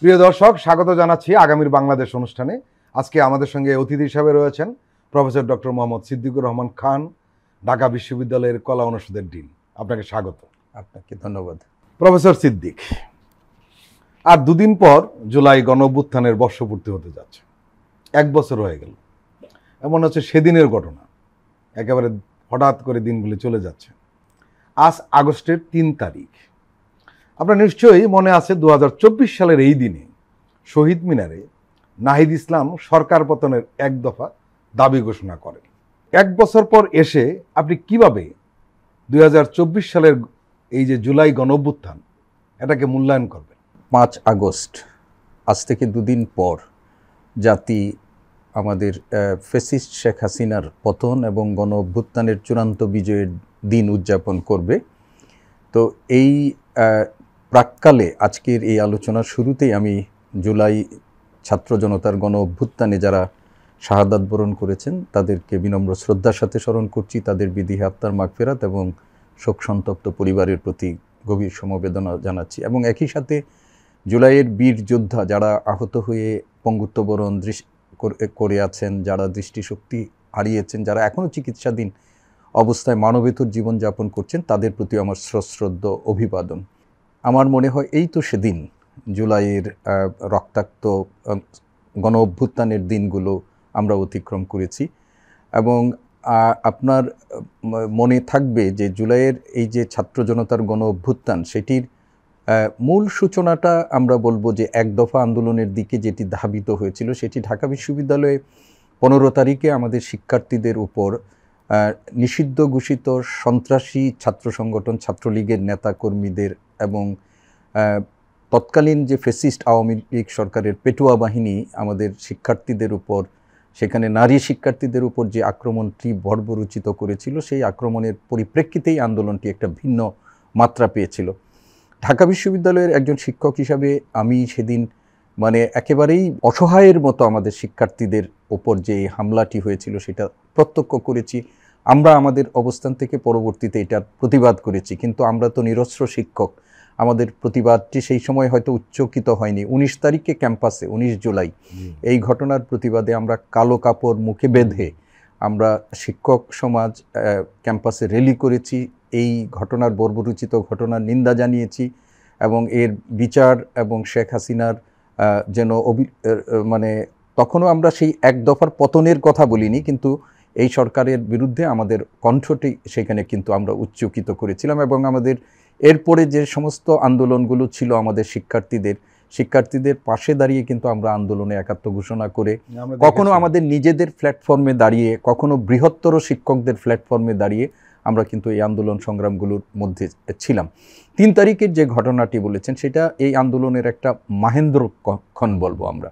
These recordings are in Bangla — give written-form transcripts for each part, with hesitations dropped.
প্রিয় দর্শক, স্বাগত জানাচ্ছি আগামীর বাংলাদেশ অনুষ্ঠানে। আজকে আমাদের সঙ্গে অতিথি হিসাবে রয়েছেন প্রফেসর ডক্টর মোহাম্মদ সিদ্দিকুর রহমান খান, ঢাকা বিশ্ববিদ্যালয়ের কলা অনুষদের ডিন। আপনাকে স্বাগত। আপনাকে ধন্যবাদ। প্রফেসর সিদ্দিক, আর দুদিন পর জুলাই গণঅভ্যুত্থানের বর্ষপূর্তি হতে যাচ্ছে। 1 বছর হয়ে গেল, এমন হচ্ছে সেদিনের ঘটনা। একেবারে হঠাৎ করে দিনগুলি চলে যাচ্ছে। আজ আগস্টের 3 তারিখ। আপনার নিশ্চয়ই মনে আছে 2024 সালের এই দিনে শহীদ মিনারে নাহিদ ইসলাম সরকার পতনের 1 দফা দাবি ঘোষণা করেন। 1 বছর পর এসে আপনি কিভাবে 2024 সালের এই যে জুলাই গণঅভ্যুত্থান এটাকে মূল্যায়ন করবেন? 5 আগস্ট, আজ থেকে দুদিন পর জাতি আমাদের ফ্যাসিস্ট শেখ হাসিনার পতন এবং গণঅভ্যুত্থানের চূড়ান্ত বিজয়ের দিন উদযাপন করবে। তো এই প্রাক্কালে আজকের এই আলোচনার শুরুতেই আমি জুলাই ছাত্র জনতার গণঅভ্যুত্থানে যারা শাহাদাত বরণ করেছেন তাদেরকে বিনম্র শ্রদ্ধার সাথে স্মরণ করছি। তাদের বিদেহী আত্মার মাগফিরাত এবং শোক সন্তপ্ত পরিবারের প্রতি গভীর সমবেদনা জানাচ্ছি। এবং একই সাথে জুলাইয়ের বীর যোদ্ধা যারা আহত হয়ে পঙ্গুত্ব বরণ করে আছেন, যারা দৃষ্টিশক্তি হারিয়েছেন, যারা এখনও চিকিৎসাধীন অবস্থায় মানবেতর জীবনযাপন করছেন, তাদের প্রতি আমার সশ্রদ্ধ অভিবাদন। আমার মনে হয় এই তো সেদিন জুলাইয়ের রক্তাক্ত গণ অভ্যুত্থানের দিনগুলো আমরা অতিক্রম করেছি। এবং আপনার মনে থাকবে যে জুলাইয়ের এই যে ছাত্র জনতার গণ অভ্যুত্থান, সেটির মূল সূচনাটা আমরা বলবো যে 1 দফা আন্দোলনের দিকে যেটি ধাবিত হয়েছিল, সেটি ঢাকা বিশ্ববিদ্যালয়ে 15 তারিখে আমাদের শিক্ষার্থীদের উপর নিষিদ্ধ ঘোষিত সন্ত্রাসী ছাত্র সংগঠন ছাত্রলীগের নেতাকর্মীদের এবং তৎকালীন যে ফ্যাসিস্ট আওয়ামী লীগ সরকারের পেটুয়া বাহিনী আমাদের শিক্ষার্থীদের উপর, সেখানে নারী শিক্ষার্থীদের উপর যে আক্রমণটি বর্বরোচিত করেছিল, সেই আক্রমণের পরিপ্রেক্ষিতেই আন্দোলনটি একটা ভিন্ন মাত্রা পেয়েছিল। ঢাকা বিশ্ববিদ্যালয়ের একজন শিক্ষক হিসাবে আমি সেদিন একেবারেই অসহায়ের মতো আমাদের শিক্ষার্থীদের ওপর যে হামলাটি হয়েছিল সেটা প্রত্যক্ষ করেছি। আমরা আমাদের অবস্থান থেকে পরবর্তীতে এটার প্রতিবাদ করেছি, কিন্তু আমরা তো নিরস্ত্র শিক্ষক। আমাদের প্রতিবাদটি সেই সময় হয়তো উচ্চকিত হয়নি। 19 তারিখে ক্যাম্পাসে 19 জুলাই এই ঘটনার প্রতিবাদে আমরা কালো কাপড় মুখে বেঁধে আমরা শিক্ষক সমাজ ক্যাম্পাসে র্যালি করেছি। এই ঘটনার বর্বরোচিত ঘটনার নিন্দা জানিয়েছি এবং এর বিচার এবং শেখ হাসিনার যেন তখনও আমরা সেই 1 দফার পতনের কথা বলিনি, কিন্তু এই সরকারের বিরুদ্ধে আমাদের কণ্ঠটি সেখানে কিন্তু আমরা উচ্চকিত করেছিলাম। এবং আমাদের এরপরে যে সমস্ত আন্দোলনগুলো ছিল আমাদের শিক্ষার্থীদের পাশে দাঁড়িয়ে কিন্তু আমরা আন্দোলনে একাত্ম ঘোষণা করে কখনো আমাদের নিজেদের প্ল্যাটফর্মে দাঁড়িয়ে, কখনো বৃহত্তর শিক্ষকদের প্ল্যাটফর্মে দাঁড়িয়ে আমরা কিন্তু এই আন্দোলন সংগ্রামগুলোর মধ্যে ছিলাম। 3 তারিখের যে ঘটনাটি বলেছেন সেটা এই আন্দোলনের একটা মাহেন্দ্রক্ষণ বলবো আমরা।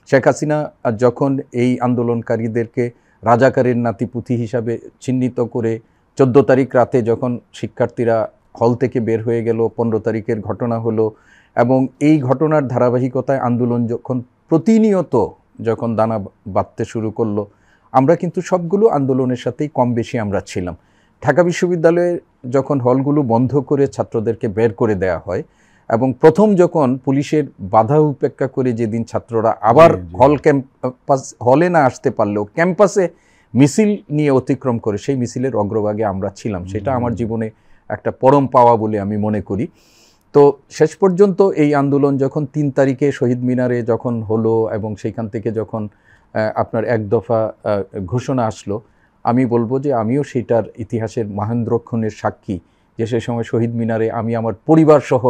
শেখ হাসিনা যখন এই আন্দোলনকারীদেরকে রাজাকারের নাতিপুতি হিসাবে চিহ্নিত করে 14 তারিখ রাতে যখন শিক্ষার্থীরা হল থেকে বের হয়ে গেল, 15 তারিখের ঘটনা হলো এবং এই ঘটনার ধারাবাহিকতায় আন্দোলন যখন প্রতিনিয়ত যখন দানা বাঁধতে শুরু করলো, আমরা কিন্তু সবগুলো আন্দোলনের সাথেই কম বেশি আমরা ছিলাম। ঢাকা বিশ্ববিদ্যালয়ে যখন হলগুলো বন্ধ করে ছাত্রদেরকে বের করে দেওয়া হয় এবং প্রথম যখন পুলিশের বাধা উপেক্ষা করে যেদিন ছাত্ররা আবার হলে না আসতে পারলেও ক্যাম্পাসে মিছিল নিয়ে অতিক্রম করে, সেই মিছিলের অগ্রভাগে আমরা ছিলাম। সেটা আমার জীবনে একটা পরম পাওয়া বলে আমি মনে করি। তো শেষ পর্যন্ত এই আন্দোলন যখন 3 তারিখে শহীদ মিনারে যখন হলো এবং সেইখান থেকে যখন আপনার 1 দফা ঘোষণা আসলো, আমি বলবো যে আমিও সেটার ইতিহাসের মাহেন্দ্রক্ষণের সাক্ষী, যে সেই সময় শহীদ মিনারে আমি আমার পরিবার সহ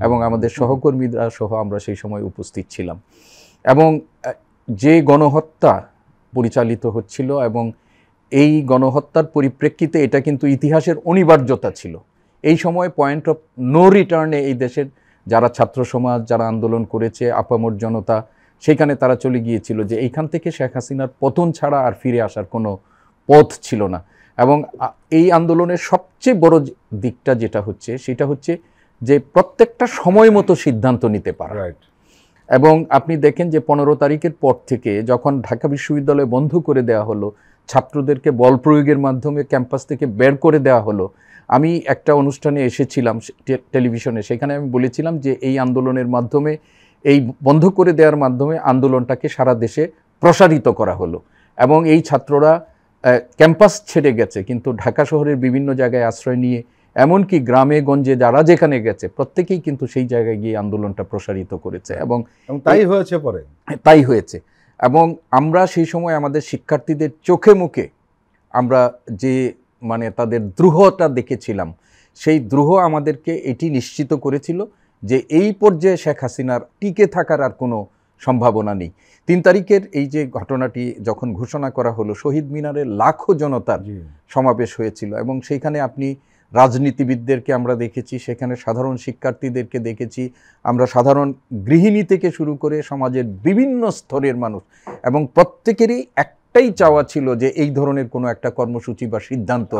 এবং আমাদের সহকর্মীরা সহ আমরা সেই সময় উপস্থিত ছিলাম। এবং যে গণহত্যা পরিচালিত হচ্ছিল এবং এই গণহত্যার পরিপ্রেক্ষিতে এটা কিন্তু ইতিহাসের অনিবার্যতা ছিল। এই সময় পয়েন্ট অফ নো রিটার্নে এই দেশের যারা ছাত্র সমাজ, যারা আন্দোলন করেছে, আপামর জনতা, সেখানে তারা চলে গিয়েছিল যে এইখান থেকে শেখ হাসিনার পতন ছাড়া আর ফিরে আসার কোনো পথ ছিল না। এবং এই আন্দোলনের সবচেয়ে বড় দিকটা যেটা হচ্ছে সেটা হচ্ছে যে প্রত্যেকটা সময় মতো সিদ্ধান্ত নিতে পারে। এবং আপনি দেখেন যে 15 তারিখের পর থেকে যখন ঢাকা বিশ্ববিদ্যালয় বন্ধ করে দেওয়া হলো, ছাত্রদেরকে বল প্রয়োগের মাধ্যমে ক্যাম্পাস থেকে বের করে দেওয়া হলো। আমি একটা অনুষ্ঠানে এসেছিলাম টেলিভিশনে, সেখানে আমি বলেছিলাম যে এই আন্দোলনের মাধ্যমে এই বন্ধ করে দেওয়ার মাধ্যমে আন্দোলনটাকে সারা দেশে প্রসারিত করা হলো এবং এই ছাত্ররা ক্যাম্পাস ছেড়ে গেছে, কিন্তু ঢাকা শহরের বিভিন্ন জায়গায় আশ্রয় নিয়ে এমনকি গ্রামে গঞ্জে যারা যেখানে গেছে প্রত্যেকেই কিন্তু সেই জায়গায় গিয়ে আন্দোলনটা প্রসারিত করেছে এবং তাই হয়েছে পরে, তাই হয়েছে। এবং আমরা সেই সময় আমাদের শিক্ষার্থীদের চোখে মুখে আমরা যে মানে তাদের দ্রুহটা দেখেছিলাম, সেই দ্রুহ আমাদেরকে এটি নিশ্চিত করেছিল যে এই পর্যায়ে শেখ হাসিনার টিকে থাকার আর কোনো সম্ভাবনা নেই। 3 তারিখের এই যে ঘটনাটি যখন ঘোষণা করা হলো, শহীদ মিনারে লাখো জনতার সমাবেশ হয়েছিল এবং সেইখানে আপনি রাজনীতিবিদদেরকে আমরা দেখেছি, সেখানে সাধারণ শিক্ষার্থীদেরকে দেখেছি, আমরা সাধারণ গৃহিণী থেকে শুরু করে সমাজের বিভিন্ন স্তরের মানুষ, এবং প্রত্যেকেরই একটাই চাওয়া ছিল যে এই ধরনের কোনো একটা কর্মসূচি বা সিদ্ধান্ত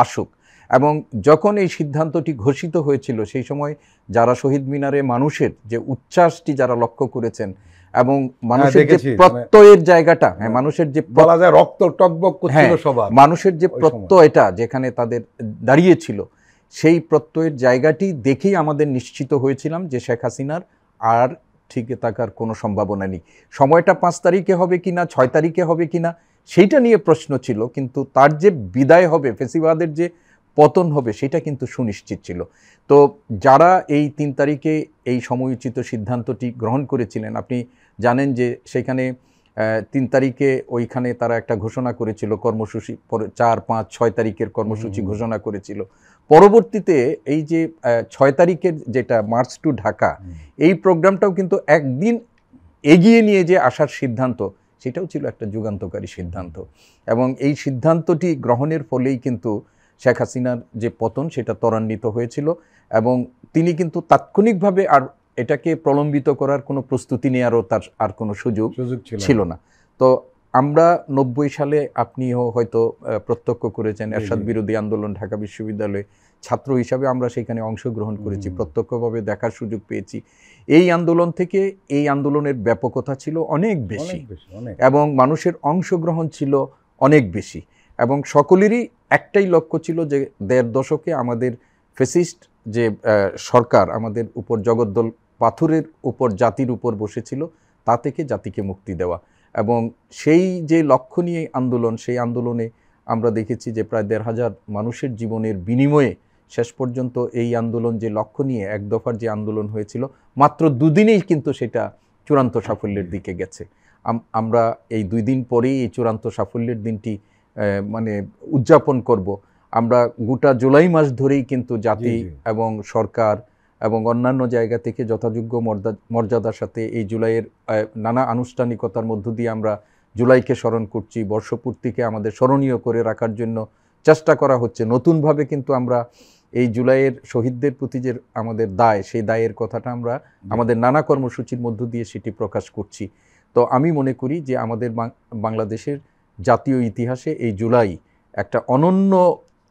আসুক। এবং যখন এই সিদ্ধান্তটি ঘোষিত হয়েছিল সেই সময় যারা শহীদ মিনারে মানুষের যে উচ্ছ্বাসটি যারা লক্ষ্য করেছেন এবং মানুষের যে প্রত্যয়ের জায়গাটা, মানুষের যে বলা যায় রক্ত টকবক করছিল সবার, মানুষের যে প্রত্যয়টা যেখানে তাদের দাঁড়িয়েছিল, সেই প্রত্যয়ের জায়গাটি দেখেই আমাদের নিশ্চিত হয়েছিলাম যে শেখ হাসিনার আর ঠিকই থাকার কোনো সম্ভাবনা নেই। সময়টা 5 তারিখে হবে কিনা 6 তারিখে হবে কিনা সেইটা নিয়ে প্রশ্ন ছিল, কিন্তু তার যে বিদায় হবে, ফেসিবাদের যে পতন হবে সেটা কিন্তু সুনিশ্চিত ছিল। তো যারা এই 3 তারিখে এই সময়োচিত সিদ্ধান্তটি গ্রহণ করেছিলেন, আপনি জানেন যে সেখানে 3 তারিখে ওইখানে তারা একটা ঘোষণা করেছিল কর্মসূচি, 4, 5, 6 তারিখের কর্মসূচি ঘোষণা করেছিল। পরবর্তীতে এই যে 6 তারিখের যেটা মার্চ টু ঢাকা, এই প্রোগ্রামটাও কিন্তু একদিন এগিয়ে নিয়ে যে আসার সিদ্ধান্ত, সেটাও ছিল একটা যুগান্তকারী সিদ্ধান্ত। এবং এই সিদ্ধান্তটি গ্রহণের ফলেই কিন্তু শেখ হাসিনার যে পতন সেটা ত্বরান্বিত হয়েছিল এবং তিনি কিন্তু তাৎক্ষণিকভাবে আর এটাকে প্রলম্বিত করার কোনো প্রস্তুতি নেওয়ারও তার আর কোনো সুযোগ ছিল না। তো আমরা 90 সালে, আপনিও হয়তো প্রত্যক্ষ করেছেন, এরশাদ বিরোধী আন্দোলন ঢাকা বিশ্ববিদ্যালয়ে ছাত্র হিসাবে আমরা সেখানে অংশগ্রহণ করেছি, প্রত্যক্ষভাবে দেখার সুযোগ পেয়েছি। এই আন্দোলন থেকে এই আন্দোলনের ব্যাপকতা ছিল অনেক বেশি এবং মানুষের অংশগ্রহণ ছিল অনেক বেশি এবং সকলেরই একটাই লক্ষ্য ছিল যে 1.5 দশকে আমাদের ফ্যাসিস্ট যে সরকার আমাদের উপর জগদ্দল পাথরের উপর জাতির উপর বসেছিল, তা থেকে জাতিকে মুক্তি দেওয়া। এবং সেই যে লক্ষ্য নিয়ে আন্দোলন, সেই আন্দোলনে আমরা দেখেছি যে প্রায় 1,500 মানুষের জীবনের বিনিময়ে শেষ পর্যন্ত এই আন্দোলন যে লক্ষ্য নিয়ে 1 দফার যে আন্দোলন হয়েছিল, মাত্র 2 দিনেই কিন্তু সেটা চূড়ান্ত সাফল্যের দিকে গেছে। আমরা এই 2 দিন পরেই এই চূড়ান্ত সাফল্যের দিনটি মানে উদযাপন করব। আমরা গোটা জুলাই মাস ধরেই কিন্তু জাতি এবং সরকার এবং অন্যান্য জায়গা থেকে যথাযোগ্য মর্যাদার সাথে এই জুলাইয়ের নানা আনুষ্ঠানিকতার মধ্য দিয়ে আমরা জুলাইকে স্মরণ করছি। বর্ষপূর্তিকে আমাদের স্মরণীয় করে রাখার জন্য চেষ্টা করা হচ্ছে। নতুনভাবে কিন্তু আমরা এই জুলাইয়ের শহীদদের প্রতি যে আমাদের দায়, সেই দায়ের কথাটা আমরা আমাদের নানা কর্মসূচির মধ্য দিয়ে সেটি প্রকাশ করছি। তো আমি মনে করি যে আমাদের বাংলাদেশের জাতীয় ইতিহাসে এই জুলাই একটা অনন্য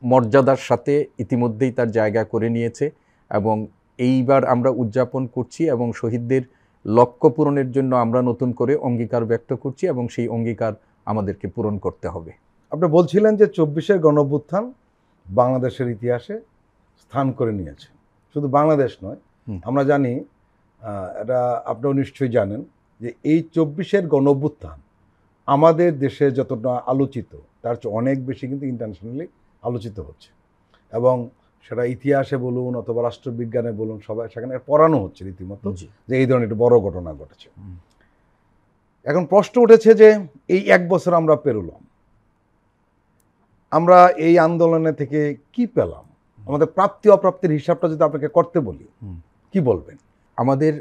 মর্যাদার সাথে ইতিমধ্যেই তার জায়গা করে নিয়েছে এবং এইবার আমরা উদযাপন করছি এবং শহীদদের লক্ষ্য পূরণের জন্য আমরা নতুন করে অঙ্গীকার ব্যক্ত করছি এবং সেই অঙ্গীকার আমাদেরকে পূরণ করতে হবে। আপনি বলছিলেন যে 24-এর গণঅভ্যুত্থান বাংলাদেশের ইতিহাসে স্থান করে নিয়েছে, শুধু বাংলাদেশ নয়, আমরা জানি, এটা আপনিও নিশ্চয়ই জানেন যে এই 24-এর গণঅভ্যুত্থান আমাদের দেশে যতটা আলোচিত তার চেয়ে অনেক বেশি কিন্তু ইন্টারন্যাশনালি আলোচিত হচ্ছে এবং সেটা ইতিহাসে বলুন অথবা রাষ্ট্রবিজ্ঞানে বলুন, সবাই সেখানে পড়ানো হচ্ছে রীতিমতো যে এই ধরনের একটা বড় ঘটনা ঘটেছে। এখন প্রশ্ন উঠেছে যে এই 1 বছর আমরা পেরোলাম, আমরা এই আন্দোলনে থেকে কি পেলাম? আমাদের প্রাপ্তি অপ্রাপ্তির হিসাবটা যদি আপনাকে করতে বলি, কি বলবেন? আমাদের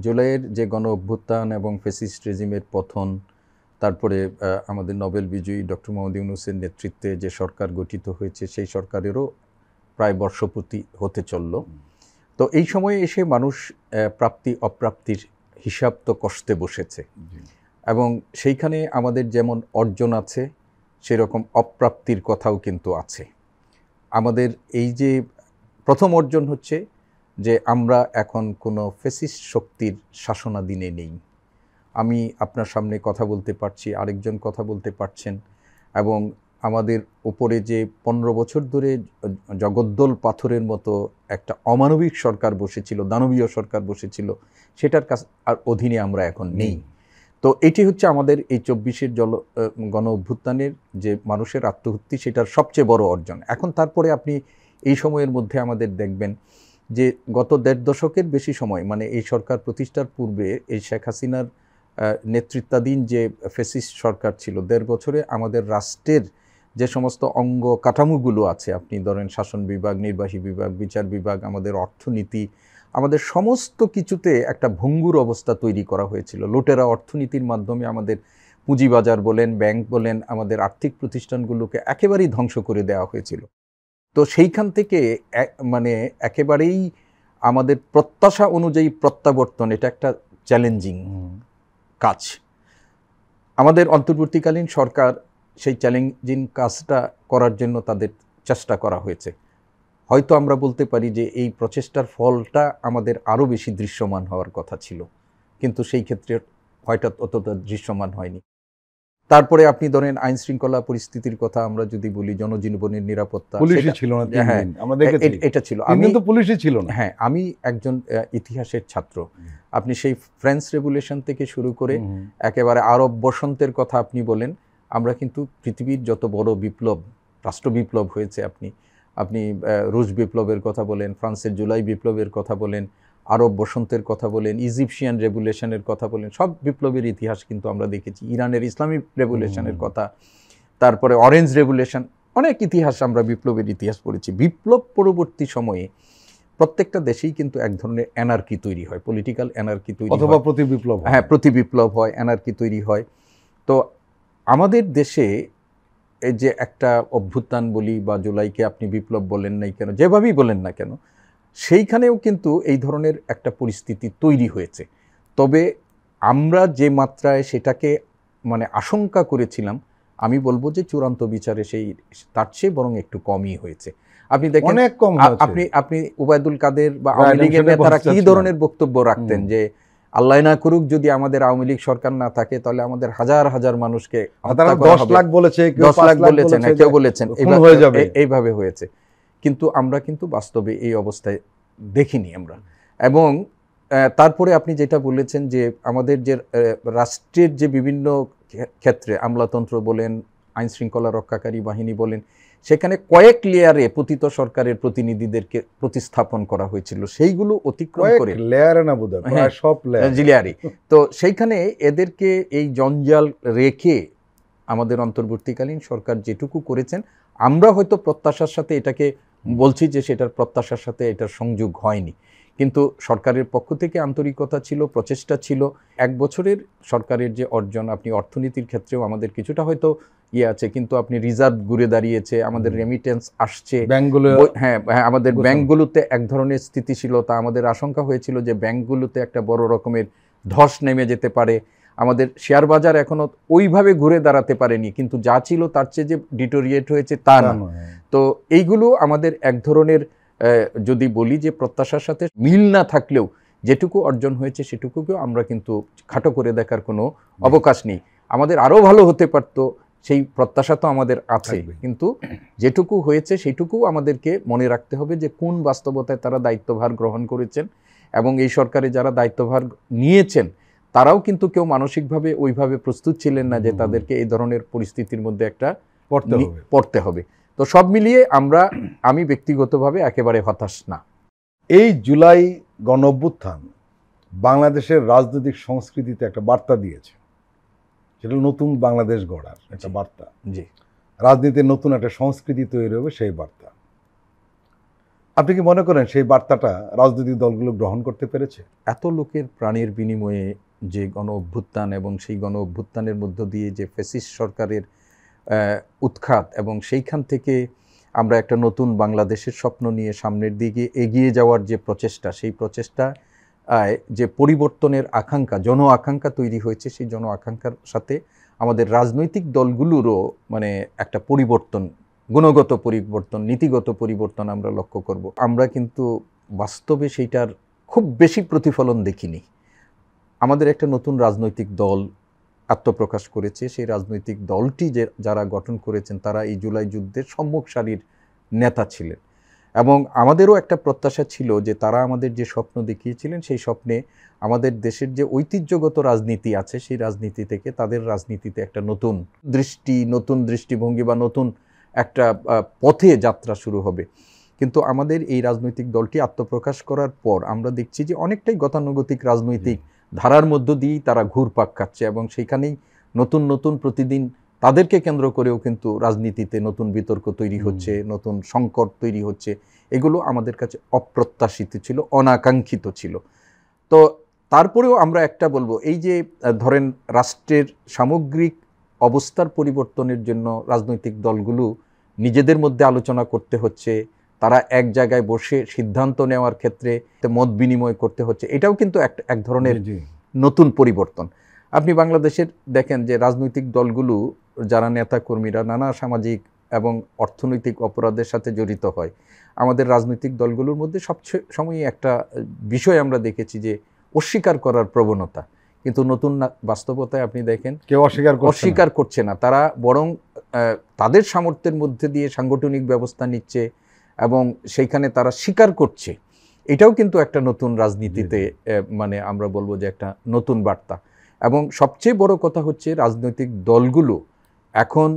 জুলাইয়ের যে গণ অভ্যুত্থান এবং ফ্যাসিস্ট রেজিমের পতন, তারপরে আমাদের নোবেল বিজয়ী ডক্টর মোহাম্মদ ইউনূসের নেতৃত্বে যে সরকার গঠিত হয়েছে, সেই সরকারেরও প্রায় বর্ষপূর্তি হতে চলল। তো এই সময়ে এসে মানুষ প্রাপ্তি অপ্রাপ্তির হিসাব তো কষতে বসেছে এবং সেইখানে আমাদের যেমন অর্জন আছে, সেরকম অপ্রাপ্তির কথাও কিন্তু আছে। আমাদের এই যে প্রথম অর্জন হচ্ছে যে আমরা এখন কোনো ফ্যাসিস্ট শক্তির শাসনাধীনে নেই। আমি আপনার সামনে কথা বলতে পারছি, আরেকজন কথা বলতে পারছেন এবং আমাদের উপরে যে 15 বছর ধরে জগদ্দল পাথরের মতো একটা অমানবিক সরকার বসেছিল, দানবীয় সরকার বসেছিল, সেটার কাছ আর অধীনে আমরা এখন নেই। তো এটি হচ্ছে আমাদের এই 24-এর গণ অভ্যুত্থানের যে মানুষের আত্মহত্যা, সেটার সবচেয়ে বড় অর্জন। এখন তারপরে আপনি এই সময়ের মধ্যে আমাদের দেখবেন যে গত 1.5 দশকের বেশি সময়, মানে এই সরকার প্রতিষ্ঠার পূর্বে এই শেখ হাসিনার নেতৃত্বাধীন যে ফ্যাসিস্ট সরকার ছিল, 1.5 বছরে আমাদের রাষ্ট্রের যে সমস্ত অঙ্গ কাঠামোগুলো আছে, আপনি ধরেন শাসন বিভাগ, নির্বাহী বিভাগ, বিচার বিভাগ, আমাদের অর্থনীতি, আমাদের সমস্ত কিছুতে একটা ভঙ্গুর অবস্থা তৈরি করা হয়েছিল। লুটেরা অর্থনীতির মাধ্যমে আমাদের পুঁজিবাজার বলেন, ব্যাংক বলেন, আমাদের আর্থিক প্রতিষ্ঠানগুলোকে একেবারেই ধ্বংস করে দেওয়া হয়েছিল। তো সেইখান থেকে মানে একেবারেই আমাদের প্রত্যাশা অনুযায়ী প্রত্যাবর্তন, এটা একটা চ্যালেঞ্জিং কাজ। আমাদের অন্তর্বর্তীকালীন সরকার সেই চ্যালেঞ্জিং কাজটা করার জন্য তাদের চেষ্টা করা হয়েছে। হয়তো আমরা বলতে পারি যে এই প্রচেষ্টার ফলটা আমাদের আরও বেশি দৃশ্যমান হওয়ার কথা ছিল, কিন্তু সেই ক্ষেত্রে হয়তো অতটা দৃশ্যমান হয়নি। তারপরে আপনি ধরেন আইন শৃঙ্খলা পরিস্থিতির কথা আমরা যদি বলি, জনজীবনের নিরাপত্তা, পুলিশই ছিল না 3 দিন, আমরা দেখেছি এটা ছিল। আমি তো পুলিশই ছিল না। হ্যাঁ, আমি একজন ইতিহাসের ছাত্র। আপনি সেই ফ্রেঞ্চ রেভলিউশন থেকে শুরু করে একেবারে আরব বসন্তের কথা আপনি বলেন, আমরা কিন্তু পৃথিবীর যত বড় বিপ্লব, রাষ্ট্র বিপ্লব হয়েছে, আপনি রুশ বিপ্লবের কথা বলেন, ফ্রান্সের জুলাই বিপ্লবের কথা বলেন, আরব বসন্তের কথা বলেন, ইজিপশিয়ান রেভলিউশনের কথা বলেন, সব বিপ্লবের ইতিহাস কিন্তু আমরা দেখেছি। ইরানের ইসলামিক রেভলিউশনের কথা, তারপরে অরেঞ্জ রেভলিউশন, অনেক ইতিহাস আমরা বিপ্লবের ইতিহাস পড়েছি। বিপ্লব পরবর্তী সময়ে প্রত্যেকটা দেশেই কিন্তু এক ধরনের অ্যানার্কি তৈরি হয়, পলিটিক্যাল অ্যানার্কি তৈরি হয়, অথবা প্রতি বিপ্লব। হ্যাঁ, প্রতি বিপ্লব হয়, অ্যানার্কি তৈরি হয়। তো আমাদের দেশে এই যে একটা অভ্যুত্থান বলি বা জুলাইকে আপনি বিপ্লব বলেন নাই কেন, যেভাবেই বলেন না কেন, সেইখানেও কিন্তু এই ধরনের একটা পরিস্থিতি তৈরি হয়েছে। তবে আমরা যে মাত্রায় সেটাকে মানে আশঙ্কা করেছিলাম, আমি বলবো যে চূড়ান্ত বিচারে সেই তার চেয়ে বরং একটু কমই হয়েছে। আপনি দেখেন অনেক কম। আপনি ওবায়দুল কাদের বা আওয়ামী লীগের নেতারা কি ধরনের বক্তব্য রাখতেন যে আল্লাহ না করুক যদি আমাদের আওয়ামী লীগ সরকার না থাকে তাহলে আমাদের হাজার হাজার মানুষকে 10 লাখ বলেছে, কেউ 10 লাখ বলেছেন, কেউ বলেছেন এইভাবে হয়েছে। কিন্তু আমরা কিন্তু বাস্তবে এই অবস্থায় দেখিনি আমরা। এবং তারপরে আপনি যেটা বলেছেন যে আমাদের যে রাষ্ট্রের যে বিভিন্ন ক্ষেত্রে আমলাতন্ত্র বলেন, আইন শৃঙ্খলা রক্ষাকারী বাহিনী বলেন, সেখানে কয়েক লেয়ারে পতিত সরকারের প্রতিনিধিদেরকে প্রতিস্থাপন করা হয়েছিল, সেইগুলো অতিক্রম করে লেয়ারে না বোধহয় প্রায় সব লেয়ারে। তো সেইখানে এদেরকে এই জঞ্জাল রেখে আমাদের অন্তর্বর্তীকালীন সরকার যেটুকু করেছেন, আমরা হয়তো প্রত্যাশার সাথে এটাকে বলছি যে সেটার প্রত্যাশার সাথে এটার সংযোগ হয়নি, কিন্তু সরকারের পক্ষ থেকে আন্তরিকতা ছিল, প্রচেষ্টা ছিল। 1 বছরের সরকারের যে অর্জন, আপনি অর্থনীতির ক্ষেত্রেও আমাদের কিছুটা হয়তো আছে, কিন্তু আপনি রিজার্ভ ঘুরে দাঁড়িয়েছে, আমাদের রেমিটেন্স আসছে, হ্যাঁ, আমাদের ব্যাংকগুলোতে এক ধরনের স্থিতিশীলতা, আমাদের আশঙ্কা হয়েছিল যে ব্যাংকগুলোতে একটা বড় রকমের ধস নেমে যেতে পারে, আমাদের শেয়ার বাজার এখনো ওইভাবে ঘুরে দাঁড়াতে পারেনি, কিন্তু যা ছিল তার চেয়ে যে ডিটোরিয়েট হয়েছে তা না। তো এইগুলো আমাদের এক ধরনের, যদি বলি যে প্রত্যাশার সাথে মিল না থাকলেও যেটুকু অর্জন হয়েছে সেটুকুকেও আমরা কিন্তু খাটো করে দেখার কোনো অবকাশ নেই। আমাদের আরও ভালো হতে পারত, সেই প্রত্যাশা তো আমাদের আছে, কিন্তু যেটুকু হয়েছে সেইটুকু আমাদেরকে মনে রাখতে হবে যে কোন বাস্তবতায় তারা দায়িত্বভার গ্রহণ করেছেন, এবং এই সরকারে যারা দায়িত্বভার নিয়েছেন তারাও কিন্তু কেউ মানসিকভাবে ওইভাবে প্রস্তুত ছিলেন না যে তাদেরকে এই ধরনের পরিস্থিতির মধ্যে একটা পড়তে হবে। তো সব মিলিয়ে আমি ব্যক্তিগতভাবে একেবারে হতাশ না। এই জুলাই গণঅভ্যুত্থান বাংলাদেশের রাজনৈতিক সংস্কৃতিতে একটা বার্তা দিয়েছে, সেটা নতুন বাংলাদেশ গড়ার একটা বার্তা। জি, রাজনীতির নতুন একটা সংস্কৃতি তৈরি হবে, সেই বার্তা। আপনি কি মনে করেন সেই বার্তাটা রাজনৈতিক দলগুলো গ্রহণ করতে পেরেছে? এত লোকের প্রাণের বিনিময়ে যে গণ অভ্যুত্থান এবং সেই গণ অভ্যুত্থানের মধ্য দিয়ে যে ফ্যাসিস্ট সরকারের উৎখাত, এবং সেইখান থেকে আমরা একটা নতুন বাংলাদেশের স্বপ্ন নিয়ে সামনের দিকে এগিয়ে যাওয়ার যে প্রচেষ্টা, সেই প্রচেষ্টা যে পরিবর্তনের আকাঙ্ক্ষা, জন আকাঙ্ক্ষা তৈরি হয়েছে, সেই জন আকাঙ্ক্ষার সাথে আমাদের রাজনৈতিক দলগুলোরও মানে একটা পরিবর্তন, গুণগত পরিবর্তন, নীতিগত পরিবর্তন আমরা লক্ষ্য করব। আমরা কিন্তু বাস্তবে সেইটার খুব বেশি প্রতিফলন দেখিনি। আমাদের একটা নতুন রাজনৈতিক দল আত্মপ্রকাশ করেছে, সেই রাজনৈতিক দলটি যারা গঠন করেছেন তারা এই জুলাই যুদ্ধের সম্মুখ সারির নেতা ছিলেন। এবং আমাদেরও একটা প্রত্যাশা ছিল যে তারা আমাদের যে স্বপ্ন দেখিয়েছিলেন সেই স্বপ্নে আমাদের দেশের যে ঐতিহ্যগত রাজনীতি আছে সেই রাজনীতি থেকে তাদের রাজনীতিতে একটা নতুন দৃষ্টিভঙ্গি বা নতুন একটা পথে যাত্রা শুরু হবে। কিন্তু আমাদের এই রাজনৈতিক দলটি আত্মপ্রকাশ করার পর আমরা দেখছি যে অনেকটাই গতানুগতিক রাজনৈতিক ধারার মধ্য দিয়েই তারা ঘুরপাক খাচ্ছে এবং সেইখানেই নতুন প্রতিদিন তাদেরকে কেন্দ্র করেও কিন্তু রাজনীতিতে নতুন বিতর্ক তৈরি হচ্ছে, নতুন সংকট তৈরি হচ্ছে। এগুলো আমাদের কাছে অপ্রত্যাশিত ছিল, অনাকাঙ্ক্ষিত ছিল। তো তারপরেও আমরা একটা বলবো, এই যে ধরেন রাষ্ট্রের সামগ্রিক অবস্থার পরিবর্তনের জন্য রাজনৈতিক দলগুলো নিজেদের মধ্যে আলোচনা করতে হচ্ছে, তারা এক জায়গায় বসে সিদ্ধান্ত নেওয়ার ক্ষেত্রে মত বিনিময় করতে হচ্ছে, এটাও কিন্তু এক ধরনের নতুন পরিবর্তন। আপনি বাংলাদেশের দেখেন যে রাজনৈতিক দলগুলো যারা নেতাকর্মীরা নানা সামাজিক এবং অর্থনৈতিক অপরাধের সাথে জড়িত হয়, আমাদের রাজনৈতিক দলগুলোর মধ্যে সবচেয়ে সময়ই একটা বিষয় আমরা দেখেছি যে অস্বীকার করার প্রবণতা। কিন্তু নতুন বাস্তবতায় আপনি দেখেন কেউ অস্বীকার করছে না, তারা বরং তাদের সামর্থ্যের মধ্যে দিয়ে সাংগঠনিক ব্যবস্থা নিচ্ছে এবং সেইখানে তারা স্বীকার করছে। এটাও কিন্তু একটা নতুন রাজনীতিতে মানে আমরা বলবো যে একটা নতুন বার্তা। এবং সবচেয়ে বড় কথা হচ্ছে রাজনৈতিক দলগুলো এখন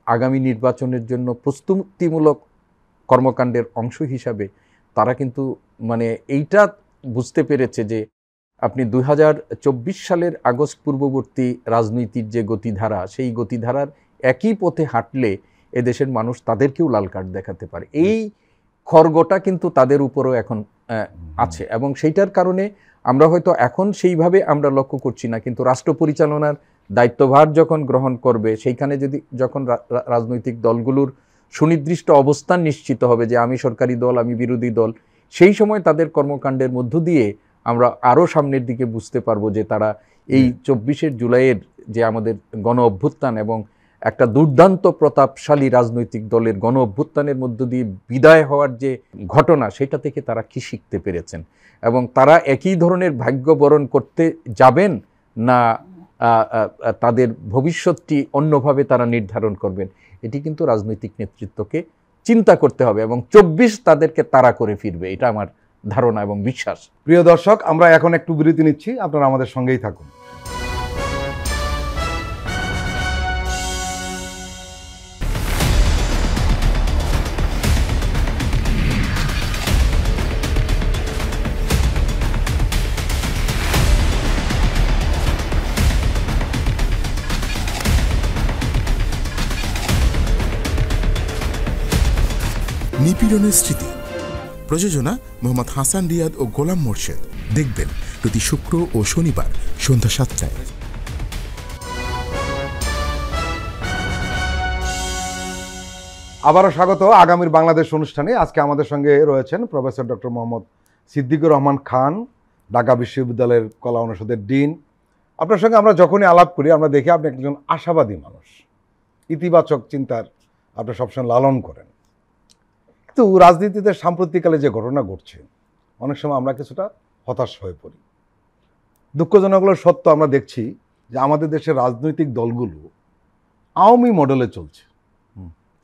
আগামী নির্বাচনের জন্য প্রস্তুতিমূলক কর্মকাণ্ডের অংশ হিসাবে তারা কিন্তু মানে এইটা বুঝতে পেরেছে যে আপনি 2024 সালের আগস্ট পূর্ববর্তী রাজনীতির যে গতিধারা, সেই গতিধারার একই পথে হাঁটলে এদেশের মানুষ তাদেরকেও লাল কার্ড দেখাতে পারে। এই খড়গটা কিন্তু তাদের উপরও এখন আছে এবং সেইটার কারণে আমরা হয়তো এখন সেইভাবে আমরা লক্ষ্য করছি না, কিন্তু রাষ্ট্র পরিচালনার দায়িত্বভার যখন গ্রহণ করবে সেইখানে যখন রাজনৈতিক দলগুলোর সুনির্দিষ্ট অবস্থান নিশ্চিত হবে যে আমি সরকারি দল, আমি বিরোধী দল, সেই সময় তাদের কর্মকাণ্ডের মধ্য দিয়ে আমরা আরও সামনের দিকে বুঝতে পারবো যে তারা এই 24শে জুলাইয়ের যে আমাদের গণ অভ্যুত্থান এবং একটা দুর্দান্ত প্রতাপশালী রাজনৈতিক দলের গণ অভ্যুত্থানের মধ্য দিয়ে বিদায় হওয়ার যে ঘটনা, সেটা থেকে তারা কি শিখতে পেরেছেন এবং তারা একই ধরনের ভাগ্য বরণ করতে যাবেন না তাদের ভবিষ্যৎটি অন্যভাবে তারা নির্ধারণ করবেন, এটি কিন্তু রাজনৈতিক নেতৃত্বকে চিন্তা করতে হবে এবং 24 তাদেরকে তাড়া করে ফিরবে, এটা আমার ধারণা এবং বিশ্বাস। প্রিয় দর্শক, আমরা এখন একটু বিরতি নিচ্ছি, আপনারা আমাদের সঙ্গেই থাকুন। নিপীড়নের স্মৃতি, প্রযোজনা মোহাম্মদ হাসান রিয়াদ ও গোলাম মোর্শেদ। দেখবেন প্রতি শুক্র ও শনিবার সন্ধ্যা 7টায়। আবারও স্বাগত আগামীর বাংলাদেশ অনুষ্ঠানে। আজকে আমাদের সঙ্গে রয়েছেন প্রফেসর ডক্টর মোহাম্মদ সিদ্দিকুর রহমান খান, ঢাকা বিশ্ববিদ্যালয়ের কলা অনুষদের ডিন। আপনার সঙ্গে আমরা যখনই আলাপ করি আমরা দেখি আপনি একজন আশাবাদী মানুষ, ইতিবাচক চিন্তার আপনি সবসময় লালন করেন। কিন্তু রাজনীতিতে সাম্প্রতিককালে যে ঘটনা ঘটছে, অনেক সময় আমরা কিছুটা হতাশ হয়ে পড়ি। দুঃখজনক হলো সত্য, আমরা দেখছি যে আমাদের দেশের রাজনৈতিক দলগুলো আওয়ামী মডেলে চলছে।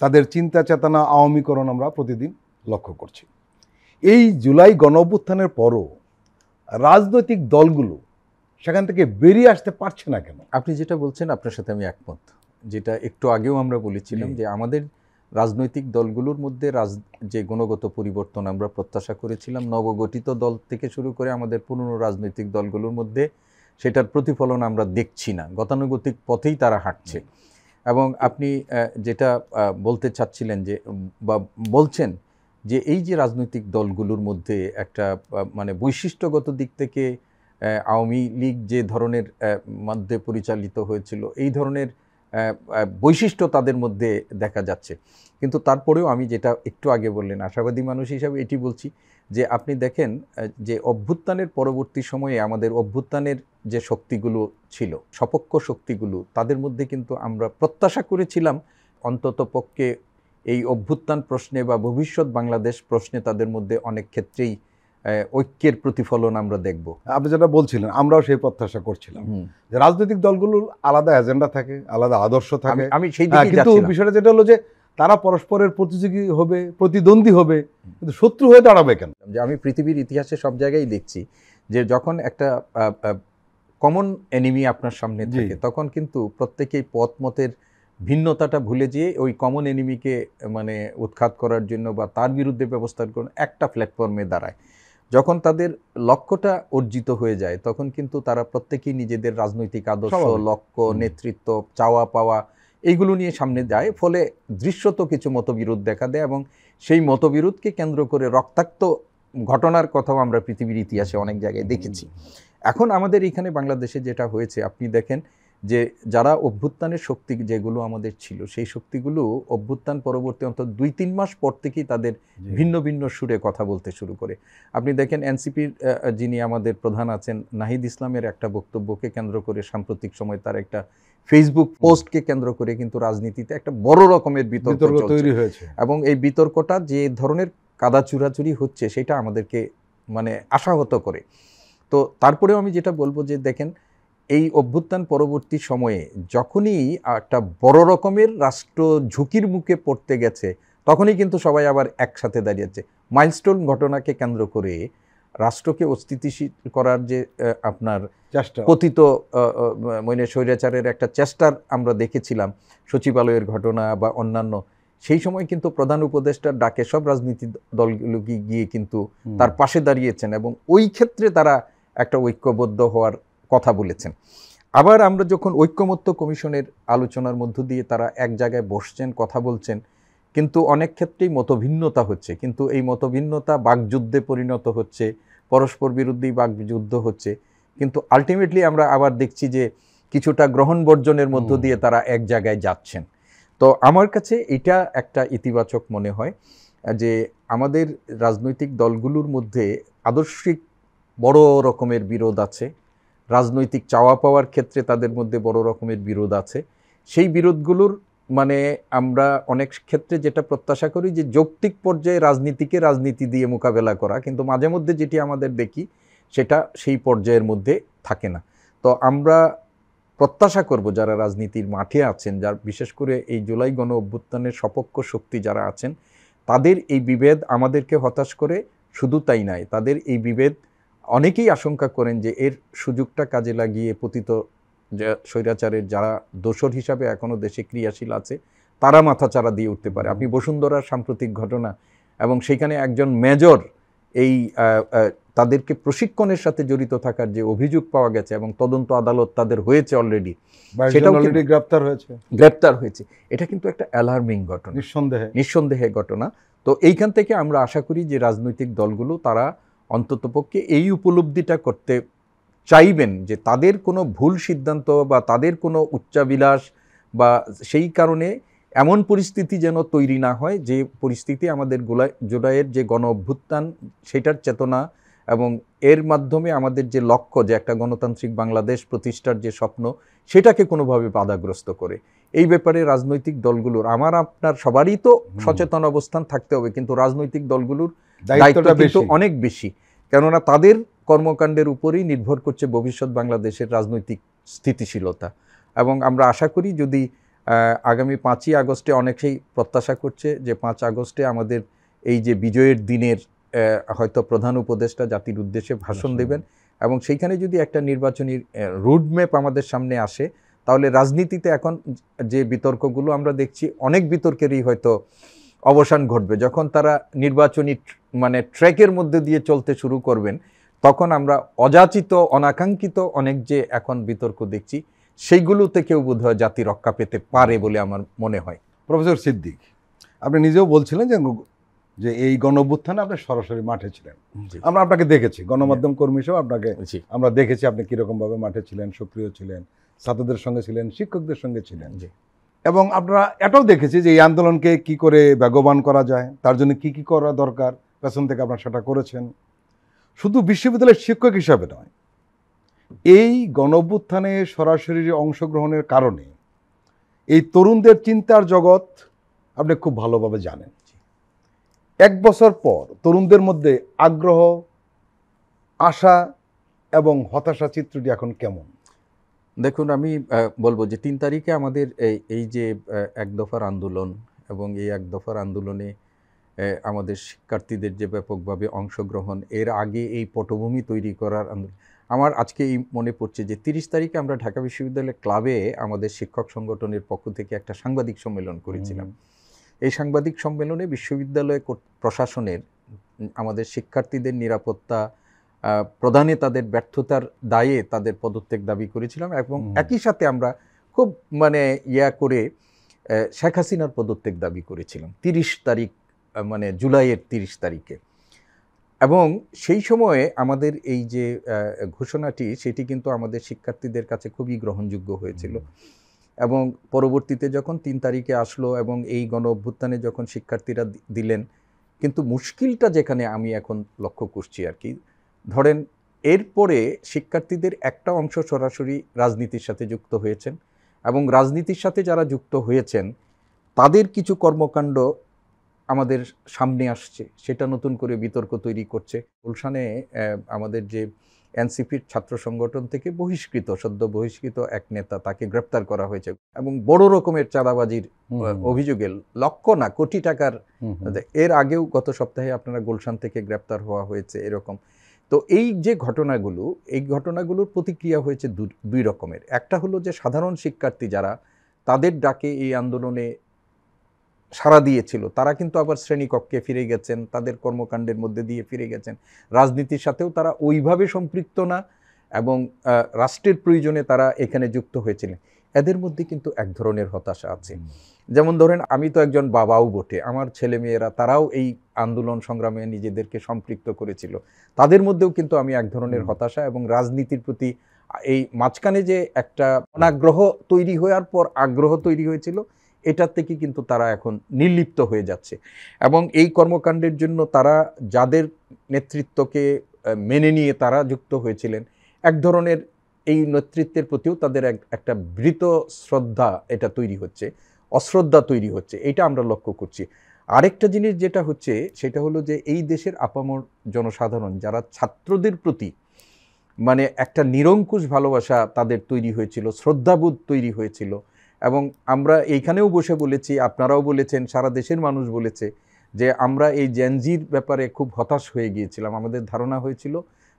তাদের চিন্তা চেতনা আওয়ামীকরণ আমরা প্রতিদিন লক্ষ্য করছি। এই জুলাই গণ অভ্যুত্থানের পরও রাজনৈতিক দলগুলো সেখান থেকে বেরিয়ে আসতে পারছে না কেন? আপনি যেটা বলছেন আপনার সাথে আমি একমত, যেটা একটু আগেও আমরা বলেছিলাম যে আমাদের রাজনৈতিক দলগুলোর মধ্যে যে গুণগত পরিবর্তন আমরা প্রত্যাশা করেছিলাম, নবগঠিত দল থেকে শুরু করে আমাদের পুরনো রাজনৈতিক দলগুলোর মধ্যে সেটার প্রতিফলন আমরা দেখছি না, গতানুগতিক পথেই তারা হাঁটছে। এবং আপনি যেটা বলতে চাচ্ছিলেন যে বা বলছেন যে এই যে রাজনৈতিক দলগুলোর মধ্যে একটা মানে বৈশিষ্ট্যগত দিক থেকে আওয়ামী লীগ যে ধরনের মধ্যে পরিচালিত হয়েছিল, এই ধরনের বৈশিষ্ট্য তাদের মধ্যে দেখা যাচ্ছে। কিন্তু তারপরেও আমি যেটা একটু আগে বললেন, আশাবাদী মানুষ হিসাবে এটি বলছি যে আপনি দেখেন যে অভ্যুত্থানের পরবর্তী সময়ে আমাদের অভ্যুত্থানের যে শক্তিগুলো ছিল, সপক্ষ শক্তিগুলো, তাদের মধ্যে কিন্তু আমরা প্রত্যাশা করেছিলাম অন্তত পক্ষে এই অভ্যুত্থান প্রশ্নে বা ভবিষ্যৎ বাংলাদেশ প্রশ্নে তাদের মধ্যে অনেক ক্ষেত্রেই ঐক্যের প্রতিফলন আমরা দেখব। আপনি যেটা বলছিলেন আমরাও সেই প্রত্যাশা করছিলাম যে রাজনৈতিক দলগুলোর আলাদা এজেন্ডা থাকে, আলাদা আদর্শ থাকে। আমি সেই দিকেই কিন্তু যাচ্ছিলাম। বিষয়টা যেটা হলো যে তারা পরস্পরের প্রতিযোগী হবে, প্রতিদ্বন্দ্বী হবে, কিন্তু শত্রু হয়ে দাঁড়াবে কেন? যে আমি পৃথিবীর ইতিহাসে সব জায়গায় দেখছি যে যখন একটা কমন এনিমি আপনার সামনে থাকে তখন কিন্তু প্রত্যেকেই পথ মতের ভিন্নতাটা ভুলে যেয়ে ওই কমন এনিমিকে মানে উৎখাত করার জন্য বা তার বিরুদ্ধে ব্যবস্থা করার একটা প্ল্যাটফর্মে দাঁড়ায়। যখন তাদের লক্ষ্যটা অর্জিত হয়ে যায় তখন কিন্তু তারা প্রত্যেকেই নিজেদের রাজনৈতিক আদর্শ, লক্ষ্য, নেতৃত্ব, চাওয়া পাওয়া এইগুলো নিয়ে সামনে যায়। ফলে দৃশ্যত কিছু মতবিরোধ দেখা দেয় এবং সেই মতবিরোধকে কেন্দ্র করে রক্তাক্ত ঘটনার কথাও আমরা পৃথিবীর ইতিহাসে অনেক জায়গায় দেখেছি। এখন আমাদের এখানে বাংলাদেশে যেটা হয়েছে আপনি দেখেন যে যারা অভ্যুত্থানের শক্তি যেগুলো আমাদের ছিল সেই শক্তিগুলো অভ্যুত্থান পরবর্তী অন্তত 2-3 মাস পর থেকেই তাদের ভিন্ন ভিন্ন সুরে কথা বলতে শুরু করে। আপনি দেখেন এনসিপির যিনি আমাদের প্রধান আছেন নাহিদ ইসলামের একটা বক্তব্যকে কেন্দ্র করে সাম্প্রতিক সময় তার একটা ফেসবুক পোস্টকে কেন্দ্র করে কিন্তু রাজনীতিতে একটা বড় রকমের বিতর্ক তৈরি হয়েছে এবং এই বিতর্কটা যে ধরনের কাদা চুরাচুরি হচ্ছে সেটা আমাদেরকে মানে আশাহত করে। তো তারপরেও আমি যেটা বলবো যে দেখেন এই অভ্যুত্থান পরবর্তী সময়ে যখনই একটা বড় রকমের রাষ্ট্র ঝুঁকির মুখে পড়তে গেছে তখনই কিন্তু সবাই আবার একসাথে দাঁড়িয়েছে। মাইলস্টোন ঘটনাকে কেন্দ্র করে রাষ্ট্রকে অস্থিতিশীল করার যে আপনার কথিত মানে স্বৈরাচারের একটা চেষ্টার আমরা দেখেছিলাম, সচিবালয়ের ঘটনা বা অন্যান্য, সেই সময় কিন্তু প্রধান উপদেষ্টার ডাকে সব রাজনীতি দলগুলো গিয়ে কিন্তু তার পাশে দাঁড়িয়েছেন এবং ওই ক্ষেত্রে তারা একটা ঐক্যবদ্ধ হওয়ার কথা বলেছেন। আবার আমরা যখন ঐক্যমত্য কমিশনের আলোচনার মধ্য দিয়ে তারা এক জায়গায় বসছেন, কথা বলছেন, কিন্তু অনেক ক্ষেত্রেই মতভিন্নতা হচ্ছে, কিন্তু এই মতভিন্নতা বাকযুদ্ধে পরিণত হচ্ছে, পরস্পর বিরুদ্ধেই বাকযুদ্ধ হচ্ছে, কিন্তু আলটিমেটলি আমরা আবার দেখছি যে কিছুটা গ্রহণ বর্জনের মধ্য দিয়ে তারা এক জায়গায় যাচ্ছেন। তো আমার কাছে এটা একটা ইতিবাচক মনে হয় যে আমাদের রাজনৈতিক দলগুলোর মধ্যে আদর্শিক বড় রকমের বিরোধ আছে, রাজনৈতিক চাওয়া পাওয়ার ক্ষেত্রে তাদের মধ্যে বড় রকমের বিরোধ আছে। সেই বিরোধগুলোর মানে আমরা অনেক ক্ষেত্রে যেটা প্রত্যাশা করি যে যৌক্তিক পর্যায়ে রাজনীতিকে রাজনীতি দিয়ে মোকাবেলা করা, কিন্তু মাঝে মধ্যে যেটি আমাদের দেখি সেটা সেই পর্যায়ের মধ্যে থাকে না। তো আমরা প্রত্যাশা করব যারা রাজনীতির মাঠে আছেন, যার বিশেষ করে এই জুলাই গণ অভ্যুত্থানের সপক্ষ শক্তি যারা আছেন, তাদের এই বিভেদ আমাদেরকে হতাশ করে। শুধু তাই নয়, তাদের এই বিভেদ অনেকেই আশঙ্কা করেন যে এর সুযোগটা কাজে লাগিয়ে পতিত স্বৈরাচারের যারা দোসর হিসাবে এখনও দেশে ক্রিয়াশীল আছে তারা মাথাচাড়া দিয়ে উঠতে পারে। আপনি বসুন্ধরার সাম্প্রতিক ঘটনা এবং সেখানে একজন মেজর এই তাদেরকে প্রশিক্ষণের সাথে জড়িত থাকার যে অভিযোগ পাওয়া গেছে এবং তদন্ত আদালত তাদের হয়েছে অলরেডি, সেটাও গ্রেপ্তার হয়েছে। এটা কিন্তু একটা অ্যালার্মিং ঘটনা, নিঃসন্দেহে ঘটনা। তো এইখান থেকে আমরা আশা করি যে রাজনৈতিক দলগুলো তারা অন্ততপক্ষে এই উপলব্ধিটা করতে চাইবেন যে তাদের কোনো ভুল সিদ্ধান্ত বা তাদের কোনো উচ্চাবিলাস বা সেই কারণে এমন পরিস্থিতি যেন তৈরি না হয় যে পরিস্থিতি আমাদের জুলাইয়ের যে গণ অভ্যুত্থান সেটার চেতনা এবং এর মাধ্যমে আমাদের যে লক্ষ্য যে একটা গণতান্ত্রিক বাংলাদেশ প্রতিষ্ঠার যে স্বপ্ন সেটাকে কোনোভাবে বাধাগ্রস্ত করে। এই ব্যাপারে রাজনৈতিক দলগুলোর আমার আপনার সবারই তো সচেতন অবস্থান থাকতে হবে, কিন্তু রাজনৈতিক দলগুলোর দায়িত্বটা কিন্তু অনেক বেশি, কেননা তাদের কর্মকাণ্ডের উপরেই নির্ভর করছে ভবিষ্যৎ বাংলাদেশের রাজনৈতিক স্থিতিশীলতা। এবং আমরা আশা করি যদি আগামী 5ই আগস্টে অনেকেই প্রত্যাশা করছে যে 5 আগস্টে আমাদের এই যে বিজয়ের দিনের হয়তো প্রধান উপদেষ্টা জাতির উদ্দেশ্যে ভাষণ দেবেন এবং সেইখানে যদি একটা নির্বাচনী রোডম্যাপ আমাদের সামনে আসে, তাহলে রাজনীতিতে এখন যে বিতর্কগুলো আমরা দেখছি অনেক বিতর্কেরই হয়তো অবসান ঘটবে। যখন তারা নির্বাচনী মানে ট্র্যাকের মধ্যে দিয়ে চলতে শুরু করবেন তখন আমরা অযাচিত অনাকাঙ্ক্ষিত অনেক যে এখন বিতর্ক দেখছি সেইগুলো থেকেও বোধহয় জাতি রক্ষা পেতে পারে বলে আমার মনে হয়। প্রফেসর সিদ্দিক, আপনি নিজেও বলছিলেন যে এই গণ অভ্যুত্থানে আপনি সরাসরি মাঠে ছিলেন, আমরা আপনাকে দেখেছি, গণমাধ্যম কর্মী হিসেবে আপনাকে আমরা দেখেছি আপনি কীরকমভাবে মাঠে ছিলেন, সক্রিয় ছিলেন, ছাত্রদের সঙ্গে ছিলেন, শিক্ষকদের সঙ্গে ছিলেন, এবং আপনারা এটাও দেখেছি যে এই আন্দোলনকে কি করে বেগবান করা যায়, তার জন্য কি কি করা দরকার, পেছন থেকে আপনারা সেটা করেছেন। শুধু বিশ্ববিদ্যালয়ের শিক্ষক হিসাবে নয়, এই গণ অভ্যুত্থানে সরাসরি অংশগ্রহণের কারণে এই তরুণদের চিন্তার জগৎ আপনি খুব ভালোভাবে জানেন। 1 বছর পর তরুণদের মধ্যে আগ্রহ, আশা এবং হতাশা চিত্রটি এখন কেমন? দেখুন, আমি বলবো যে ৩ তারিখে আমাদের এই যে এক দফার আন্দোলন এবং এই এক দফার আন্দোলনে আমাদের শিক্ষার্থীদের যে ব্যাপকভাবে অংশগ্রহণ, এর আগে এই পটভূমি তৈরি করার আন্দোলন, আমার আজকে এই মনে পড়ছে যে ৩০ তারিখে আমরা ঢাকা বিশ্ববিদ্যালয় ক্লাবে আমাদের শিক্ষক সংগঠনের পক্ষ থেকে একটা সাংবাদিক সম্মেলন করেছিলাম। এই সাংবাদিক সম্মেলনে বিশ্ববিদ্যালয় প্রশাসনের আমাদের শিক্ষার্থীদের নিরাপত্তা প্রদানে তাদের ব্যর্থতার দায়ে তাদের পদত্যাগ দাবি করেছিলাম এবং একই সাথে আমরা খুব করে শেখ হাসিনার পদত্যাগ দাবি করেছিলাম ৩০ তারিখ, জুলাইয়ের ৩০ তারিখে। এবং সেই সময়ে আমাদের এই যে ঘোষণাটি, সেটি কিন্তু আমাদের শিক্ষার্থীদের কাছে খুবই গ্রহণযোগ্য হয়েছিল। এবং পরবর্তীতে যখন ৩ তারিখে আসলো এবং এই গণ অভ্যুত্থানে যখন শিক্ষার্থীরা দিলেন, কিন্তু মুশকিলটা যেখানে আমি এখন লক্ষ্য করছি আর কি, ধরেন এরপরে শিক্ষার্থীদের একটা অংশ সরাসরি রাজনীতির সাথে যুক্ত হয়েছেন এবং রাজনীতির সাথে যারা যুক্ত হয়েছেন তাদের কিছু কর্মকাণ্ড আমাদের সামনে আসছে, সেটা নতুন করে বিতর্ক তৈরি করছে। গুলশানে আমাদের যে এনসিপির ছাত্র সংগঠন থেকে সদ্য বহিষ্কৃত এক নেতা, তাকে গ্রেপ্তার করা হয়েছে এবং বড় রকমের চাঁদাবাজির অভিযোগে লক্ষ না কোটি টাকার। এর আগেও গত সপ্তাহে আপনারা গুলশান থেকে গ্রেপ্তার হওয়া হয়েছে এরকম। তো এই যে ঘটনাগুলো, এই ঘটনাগুলোর প্রতিক্রিয়া হয়েছে দুই রকমের। একটা হলো যে সাধারণ শিক্ষার্থী যারা তাদের ডাকে এই আন্দোলনে সাড়া দিয়েছিল, তারা কিন্তু আবার শ্রেণীকক্ষে ফিরে গেছেন, তাদের কর্মকাণ্ডের মধ্যে দিয়ে ফিরে গেছেন। রাজনীতির সাথেও তারা ওইভাবে সম্পৃক্ত না এবং রাষ্ট্রের প্রয়োজনে তারা এখানে যুক্ত হয়েছিলেন। এদের মধ্যে কিন্তু এক ধরনের হতাশা আছে। যেমন ধরেন, আমি তো একজন বাবাও বটে, আমার ছেলেমেয়েরা তারাও এই আন্দোলন সংগ্রামে নিজেদেরকে সম্পৃক্ত করেছিল। তাদের মধ্যেও কিন্তু আমি এক ধরনের হতাশা এবং রাজনীতির প্রতি এই মাঝখানে যে একটা অনাগ্রহ তৈরি হওয়ার পর আগ্রহ তৈরি হয়েছিল, এটার থেকে কিন্তু তারা এখন নির্লিপ্ত হয়ে যাচ্ছে। এবং এই কর্মকাণ্ডের জন্য তারা যাদের নেতৃত্বকে মেনে নিয়ে তারা যুক্ত হয়েছিলেন, এক ধরনের এই নেতৃত্বের প্রতিও তাদের একটা ভীত শ্রদ্ধা এটা তৈরি হচ্ছে, অশ্রদ্ধা তৈরি হচ্ছে, এটা আমরা লক্ষ্য করছি। আরেকটা জিনিস যেটা হচ্ছে সেটা হলো যে এই দেশের আপামর জনসাধারণ যারা ছাত্রদের প্রতি একটা নিরঙ্কুশ ভালোবাসা তাদের তৈরি হয়েছিল, শ্রদ্ধাবোধ তৈরি হয়েছিল। এবং আমরা এইখানেও বসে বলেছি, আপনারাও বলেছেন, সারা দেশের মানুষ বলেছে যে আমরা এই জেনজির ব্যাপারে খুব হতাশ হয়ে গিয়েছিলাম। আমাদের ধারণা হয়েছিল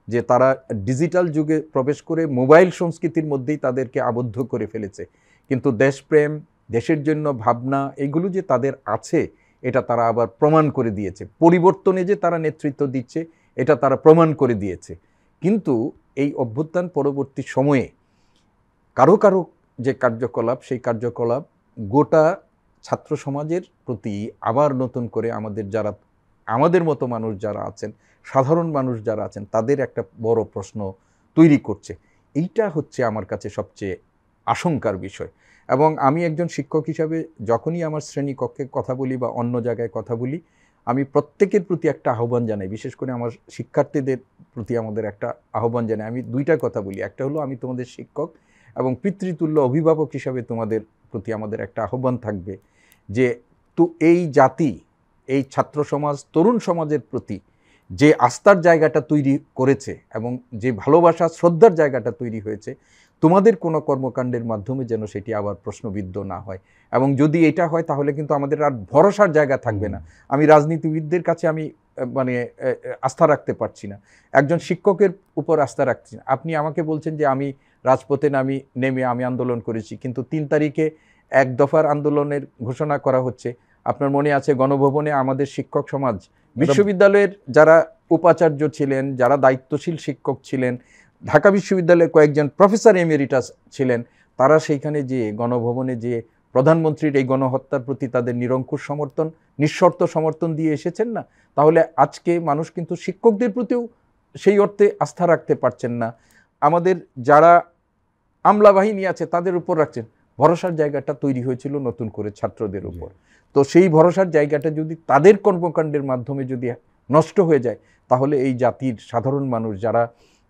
যে তারা ডিজিটাল যুগে প্রবেশ করে মোবাইল সংস্কৃতির মধ্যেই তাদেরকে আবদ্ধ করে ফেলেছে। কিন্তু দেশপ্রেম, দেশের জন্য ভাবনা, এগুলো যে তাদের আছে এটা তারা আবার প্রমাণ করে দিয়েছে। পরিবর্তনে যে তারা নেতৃত্ব দিচ্ছে এটা তারা প্রমাণ করে দিয়েছে। কিন্তু এই অভ্যুত্থান পরবর্তী সময়ে কারো কারো যে কার্যকলাপ, সেই কার্যকলাপ গোটা ছাত্র সমাজের প্রতি আবার নতুন করে আমাদের মতো মানুষ যারা আছেন, সাধারণ মানুষ যারা আছেন, তাদের একটা বড় প্রশ্ন তৈরি করছে। এইটা হচ্ছে আমার কাছে সবচেয়ে আশঙ্কার বিষয়। এবং আমি একজন শিক্ষক হিসাবে যখনই আমার শ্রেণীকক্ষে কথা বলি বা অন্য জায়গায় কথা বলি, আমি প্রত্যেকের প্রতি একটা আহ্বান জানাই, বিশেষ করে আমার শিক্ষার্থীদের প্রতি আমাদের একটা আহ্বান জানাই। আমি দুইটা কথা বলি, একটা হলো আমি তোমাদের শিক্ষক এবং পিতৃতুল্য অভিভাবক হিসাবে তোমাদের প্রতি আমাদের একটা আহ্বান থাকবে যে এই জাতি, এই ছাত্র সমাজ, তরুণ সমাজের প্রতি যে আস্থার জায়গাটা তৈরি করেছে এবং যে ভালোবাসা শ্রদ্ধার জায়গাটা তৈরি হয়েছে, তোমাদের কোনো কর্মকাণ্ডের মাধ্যমে যেন সেটি আবার প্রশ্নবিদ্ধ না হয়। এবং যদি এটা হয় তাহলে কিন্তু আমাদের আর ভরসার জায়গা থাকবে না। আমি রাজনীতিবিদদের কাছে আমি আস্থা রাখতে পারছি না, একজন শিক্ষকের উপর আস্থা রাখছি না। আপনি আমাকে বলছেন যে আমি রাজপথে নেমে আমি আন্দোলন করেছি, কিন্তু ৩ তারিখে এক দফার আন্দোলনের ঘোষণা করা হচ্ছে। আপনার মনে আছে গণভবনে আমাদের শিক্ষক সমাজ, বিশ্ববিদ্যালয়ের যারা উপাচার্য ছিলেন, যারা দায়িত্বশীল শিক্ষক ছিলেন, ঢাকা বিশ্ববিদ্যালয়ের কয়েকজন প্রফেসর এমেরিটাস ছিলেন, তারা সেইখানে যে গণভবনে যে প্রধানমন্ত্রীর এই গণহত্যার প্রতি তাদের নিরঙ্কুশ সমর্থন, নিঃশর্ত সমর্থন দিয়ে এসেছেন না। তাহলে আজকে মানুষ কিন্তু শিক্ষকদের প্রতিও সেই অর্থে আস্থা রাখতে পারছেন না। আমাদের যারা আমলা বাহিনী আছে তাদের উপর রাখছেন। ভরসার জায়গাটা তৈরি হয়েছিল নতুন করে ছাত্রদের উপর। তো সেই ভরসার জায়গাটা যদি তাদের কর্মকাণ্ডের মাধ্যমে যদি নষ্ট হয়ে যায়, তাহলে এই জাতির সাধারণ মানুষ যারা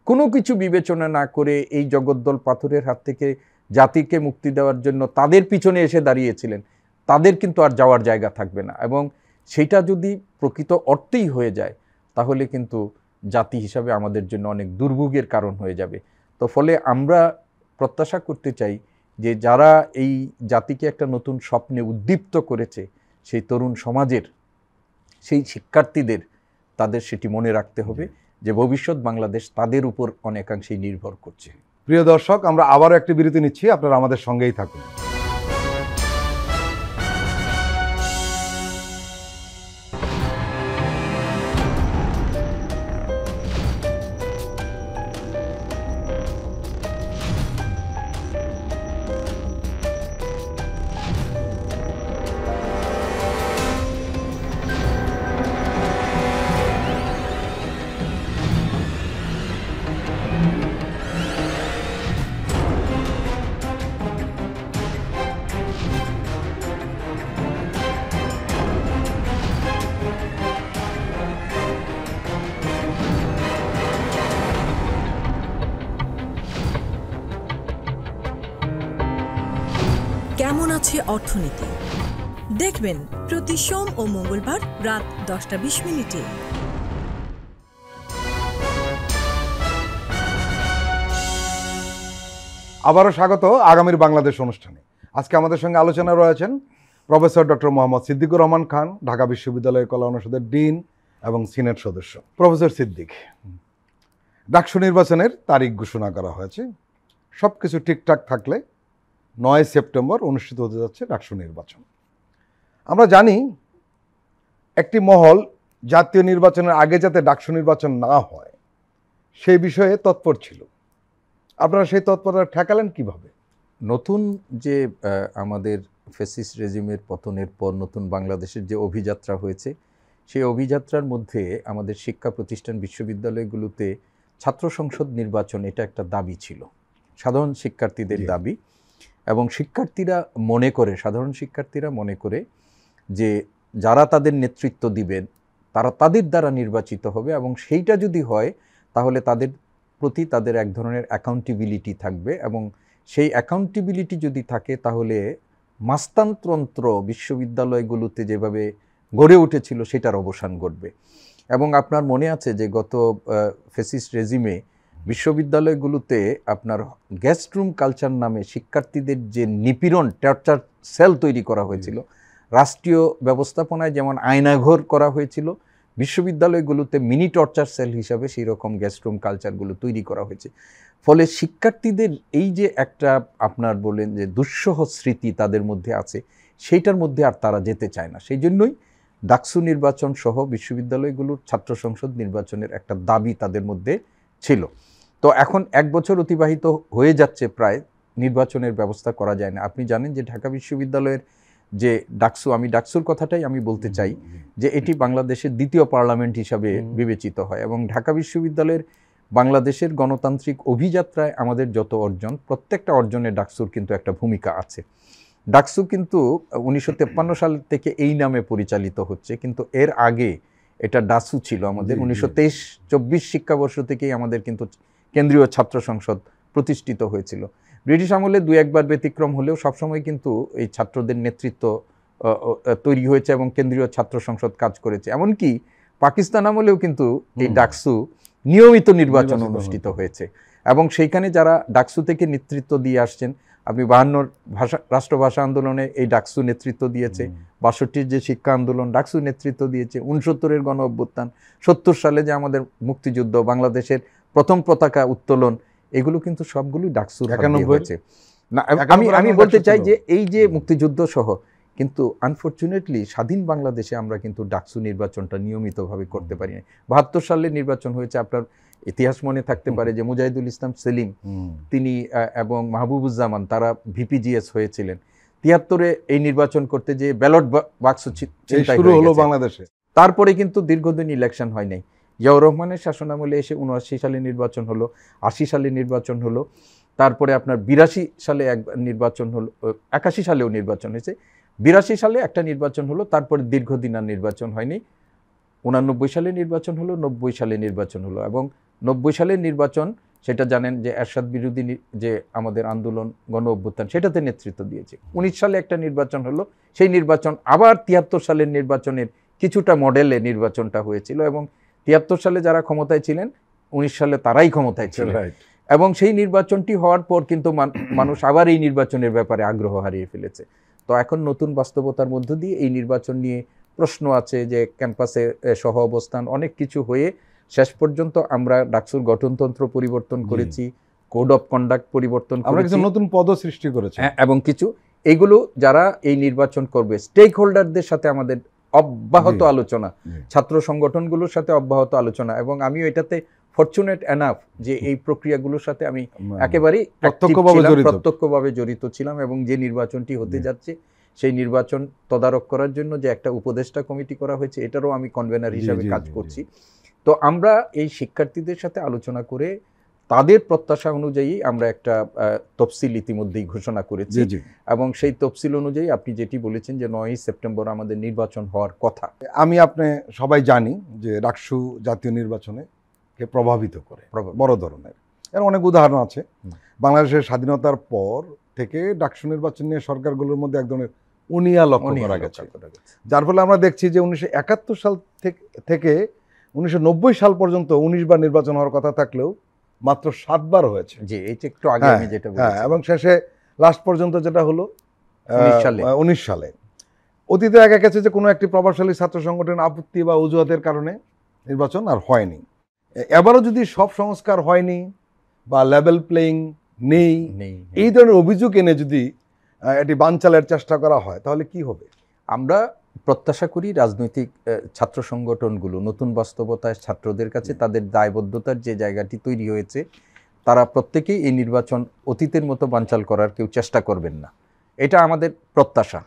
কোনো কিছু বিবেচনা না করে এই জগদ্দল পাথরের হাত থেকে জাতিকে মুক্তি দেওয়ার জন্য তাদের পিছনে এসে দাঁড়িয়েছিলেন, তাদের কিন্তু আর যাওয়ার জায়গা থাকবে না। এবং সেটা যদি প্রকৃত অর্থেই হয়ে যায়, তাহলে কিন্তু জাতি হিসাবে আমাদের জন্য অনেক দুর্ভোগের কারণ হয়ে যাবে। তো ফলে আমরা প্রত্যাশা করতে চাই যে যারা এই জাতিকে একটা নতুন স্বপ্নে উদ্দীপ্ত করেছে, সেই তরুণ সমাজের, সেই শিক্ষার্থীদের, তাদের সেটি মনে রাখতে হবে যে ভবিষ্যৎ বাংলাদেশ তাদের উপর অনেকাংশেই নির্ভর করছে। প্রিয় দর্শক, আমরা আবারও একটি বিরতি নিচ্ছি, আপনারা আমাদের সঙ্গেই থাকুন। কেমন আছে অর্থনীতি দেখবেন প্রতি সোম ও মঙ্গলবার রাত 10:20 আবারও স্বাগত আগামীর বাংলাদেশ অনুষ্ঠানে। আজকে আমাদের সঙ্গে আলোচনা রয়েছেন প্রফেসর ডক্টর মোহাম্মদ সিদ্দিকুর রহমান খান, ঢাকা বিশ্ববিদ্যালয়ের কলা অনুষদের ডিন এবং সিনেট সদস্য। প্রফেসর সিদ্দিক, ডাকসু নির্বাচনের তারিখ ঘোষণা করা হয়েছে। সব কিছু ঠিকঠাক থাকলে 9 সেপ্টেম্বর অনুষ্ঠিত হতে যাচ্ছে ডাকসু নির্বাচন। আমরা জানি একটি মহল জাতীয় নির্বাচনের আগে যাতে ডাকসু নির্বাচন না হয় সেই বিষয়ে তৎপর ছিল। আপনারা সেই তৎপরতা ঠেকালেন কিভাবে? নতুন যে আমাদের ফ্যাসিস্ট রেজিমের পতনের পর নতুন বাংলাদেশের যে অভিযাত্রা হয়েছে, সেই অভিযাত্রার মধ্যে আমাদের শিক্ষা প্রতিষ্ঠান, বিশ্ববিদ্যালয়গুলোতে ছাত্র সংসদ নির্বাচন, এটা একটা দাবি ছিল, সাধারণ শিক্ষার্থীদের দাবি। এবং সাধারণ শিক্ষার্থীরা মনে করে যে যারা তাদের নেতৃত্ব দিবেন তারা তাদের দ্বারা নির্বাচিত হবে, এবং সেইটা যদি হয় তাহলে তাদের প্রতি তাদের এক ধরনের অ্যাকাউন্টেবিলিটি থাকবে, এবং সেই অ্যাকাউন্টেবিলিটি যদি থাকে তাহলে মাস্তানতন্ত্র বিশ্ববিদ্যালয়গুলোতে যেভাবে গড়ে উঠেছিল সেটার অবসান ঘটবে। এবং আপনার মনে আছে যে গত ফ্যাসিস্ট রেজিমে বিশ্ববিদ্যালয়গুলোতে আপনার গেস্ট রুম কালচার নামে শিক্ষার্থীদের যে নিপীড়ন, টর্চার সেল তৈরি করা হয়েছিল, রাষ্ট্রীয় ব্যবস্থাপনায় যেমন আয়নাঘর করা হয়েছিল, বিশ্ববিদ্যালয়গুলোতে মিনি টর্চার সেল হিসাবে সেই রকম গেস্ট রুম কালচারগুলো তৈরি করা হয়েছে। ফলে শিক্ষার্থীদের এই যে একটা আপনার বলেন যে দুঃসহ স্মৃতি তাদের মধ্যে আছে, সেইটার মধ্যে আর তারা যেতে চায় না। সেই জন্যই ডাকসু নির্বাচন সহ বিশ্ববিদ্যালয়গুলোর ছাত্র সংসদ নির্বাচনের একটা দাবি তাদের মধ্যে ছিল। তো এখন 1 বছর অতিবাহিত হয়ে যাচ্ছে প্রায়, নির্বাচনের ব্যবস্থা করা যায় না। আপনি জানেন যে ঢাকা বিশ্ববিদ্যালয়ের যে ডাকসু, আমি ডাকসুর কথাটাই আমি বলতে চাই যে এটি বাংলাদেশের দ্বিতীয় পার্লামেন্ট হিসাবে বিবেচিত হয়, এবং ঢাকা বিশ্ববিদ্যালয়ের বাংলাদেশের গণতান্ত্রিক অভিযাত্রায় আমাদের যত অর্জন, প্রত্যেকটা অর্জনে ডাকসুর কিন্তু একটা ভূমিকা আছে। ডাকসু কিন্তু 1953 সাল থেকে এই নামে পরিচালিত হচ্ছে, কিন্তু এর আগে এটা ডাসু ছিল। আমাদের 1923-24 শিক্ষাবর্ষ থেকেই আমাদের কিন্তু কেন্দ্রীয় ছাত্র সংসদ প্রতিষ্ঠিত হয়েছিল। ব্রিটিশ আমলে 2-1 ব্যতিক্রম হলেও সবসময় কিন্তু এই ছাত্রদের নেতৃত্ব তৈরি হয়েছে এবং কেন্দ্রীয় ছাত্র সংসদ কাজ করেছে। এমনকি পাকিস্তান আমলেও কিন্তু এই ডাকসু নিয়মিত নির্বাচন অনুষ্ঠিত হয়েছে, এবং সেইখানে যারা ডাকসু থেকে নেতৃত্ব দিয়ে আসছেন, আপনি 52 রাষ্ট্রভাষা আন্দোলনে এই ডাকসু নেতৃত্ব দিয়েছে, 62 যে শিক্ষা আন্দোলন ডাকসু নেতৃত্ব দিয়েছে, 69-এর গণ অভ্যুত্থান, 70 সালে যে আমাদের মুক্তিযুদ্ধ, বাংলাদেশের প্রথম পতাকা উত্তোলন, এগুলো কিন্তু সবগুলোই ডাকসুর হয়েছে। না, আমি বলতে চাই যে এই যে মুক্তিযুদ্ধ সহ, কিন্তু আনফরচুনেটলি স্বাধীন বাংলাদেশে আমরা কিন্তু ডাকসু নির্বাচনটা নিয়মিতভাবে করতে পারি না। 72 সালে নির্বাচন হয়েছে, আপনার ইতিহাস মনে থাকতে পারে যে মুজাহিদুল ইসলাম সেলিম তিনি এবং মাহবুবুজ্জামান তারা ভিপিজিএস হয়েছিলেন। 73-এ এই নির্বাচন করতে যে ব্যালট বাক্স ছিনতাই শুরু হলো বাংলাদেশে। তারপরে কিন্তু দীর্ঘদিন ইলেকশন হয় নাই। জিয়াউর রহমানের শাসনামলে এসে 79 সালে নির্বাচন হলো, 80 সালে নির্বাচন হলো, তারপরে আপনার 82 সালে এক নির্বাচন হলো, 81 সালেও নির্বাচন হয়েছে, 82 সালে একটা নির্বাচন হলো, তারপরে দীর্ঘদিন আর নির্বাচন হয়নি। 89 সালে নির্বাচন হলো, 90 সালে নির্বাচন হলো, এবং 90 সালের নির্বাচন সেটা জানেন যে এরশাদ বিরোধী যে আমাদের আন্দোলন গণ অভ্যুত্থান সেটাতে নেতৃত্ব দিয়েছে। 19 সালে একটা নির্বাচন হলো, সেই নির্বাচন আবার 73 সালের নির্বাচনের কিছুটা মডেলে নির্বাচনটা হয়েছিল, এবং ৭৩ সালে যারা ক্ষমতায় ছিলেন ১৯ সালে তারাই ক্ষমতায় ছিলেন, রাইট। এবং সেই নির্বাচনটি হওয়ার পর কিন্তু মানুষ আবার এই নির্বাচনের ব্যাপারে আগ্রহ হারিয়ে ফেলেছে। তো এখন নতুন বাস্তবতার মধ্য দিয়ে এই নির্বাচন নিয়ে প্রশ্ন আছে, যে ক্যাম্পাসে সহ অবস্থান অনেক কিছু হয়ে শেষ পর্যন্ত আমরা ডাকসুর গঠনতন্ত্র পরিবর্তন করেছি, কোড অফ কন্ডাক্ট পরিবর্তন আমরা করেছি, কিছু নতুন পদও সৃষ্টি করেছি। এবং কিছু এইগুলো যারা এই নির্বাচন করবে স্টেক হোল্ডারদের সাথে আমাদের অব্যাহত আলোচনা, ছাত্র সংগঠনগুলোর সাথে অব্যাহত আলোচনা, এবং আমিও এটাতে ফরচুনেট এনাফ যে এই প্রক্রিয়াগুলোর সাথে আমি একেবারেই প্রত্যক্ষভাবে জড়িত ছিলাম, এবং যে নির্বাচনটি হতে যাচ্ছে সেই নির্বাচন তদারক করার জন্য যে একটা উপদেষ্টা কমিটি করা হয়েছে এটারও আমি কনভেনার হিসাবে কাজ করছি। তো আমরা এই শিক্ষার্থীদের সাথে আলোচনা করে তাদের প্রত্যাশা অনুযায়ী আমরা একটা তফসিল ইতিমধ্যেই ঘোষণা করেছি, এবং সেই তফসিল অনুযায়ী আপনি যেটি বলেছেন যে 9ই সেপ্টেম্বর আমাদের নির্বাচন হওয়ার কথা। আমি আপনি সবাই জানি যে ডাকসু জাতীয় নির্বাচনে কে প্রভাবিত করে বড় ধরনের, এর অনেক উদাহরণ আছে। বাংলাদেশের স্বাধীনতার পর থেকে ডাকসু নির্বাচন নিয়ে সরকারগুলোর মধ্যে এক ধরনের উনিয়া লক্ষ্য করা গেছে, যার ফলে আমরা দেখছি যে 1971 সাল থেকে 1990 সাল পর্যন্ত 19 বার নির্বাচন হওয়ার কথা থাকলেও মাত্র 7 বার হয়েছে। জি, এইটা একটু আগে আমি যেটা বলেছি, এবং শেষে লাস্ট পর্যন্ত যেটা হলো 19 সালে। অতীতে দেখা গেছে যে কোনো একটি প্রভাবশালী ছাত্র সংগঠন আপত্তি বা অজুহাতের কারণে নির্বাচন আর হয়নি। এবারও যদি সব সংস্কার হয়নি বা লেভেল প্লেইং নেই, এই ধরনের অভিযোগ এনে যদি এটি বানচালের চেষ্টা করা হয় তাহলে কি হবে? আমরা প্রত্যাশা করি রাজনৈতিক ছাত্র সংগঠনগুলো নতুন বাস্তবতায় ছাত্রদের কাছে তাদের দায়বদ্ধতার যে জায়গাটি তৈরি হয়েছে, তারা প্রত্যেকেই এই নির্বাচন অতীতের মতো বানচাল করার কেউ চেষ্টা করবেন না, এটা আমাদের প্রত্যাশা।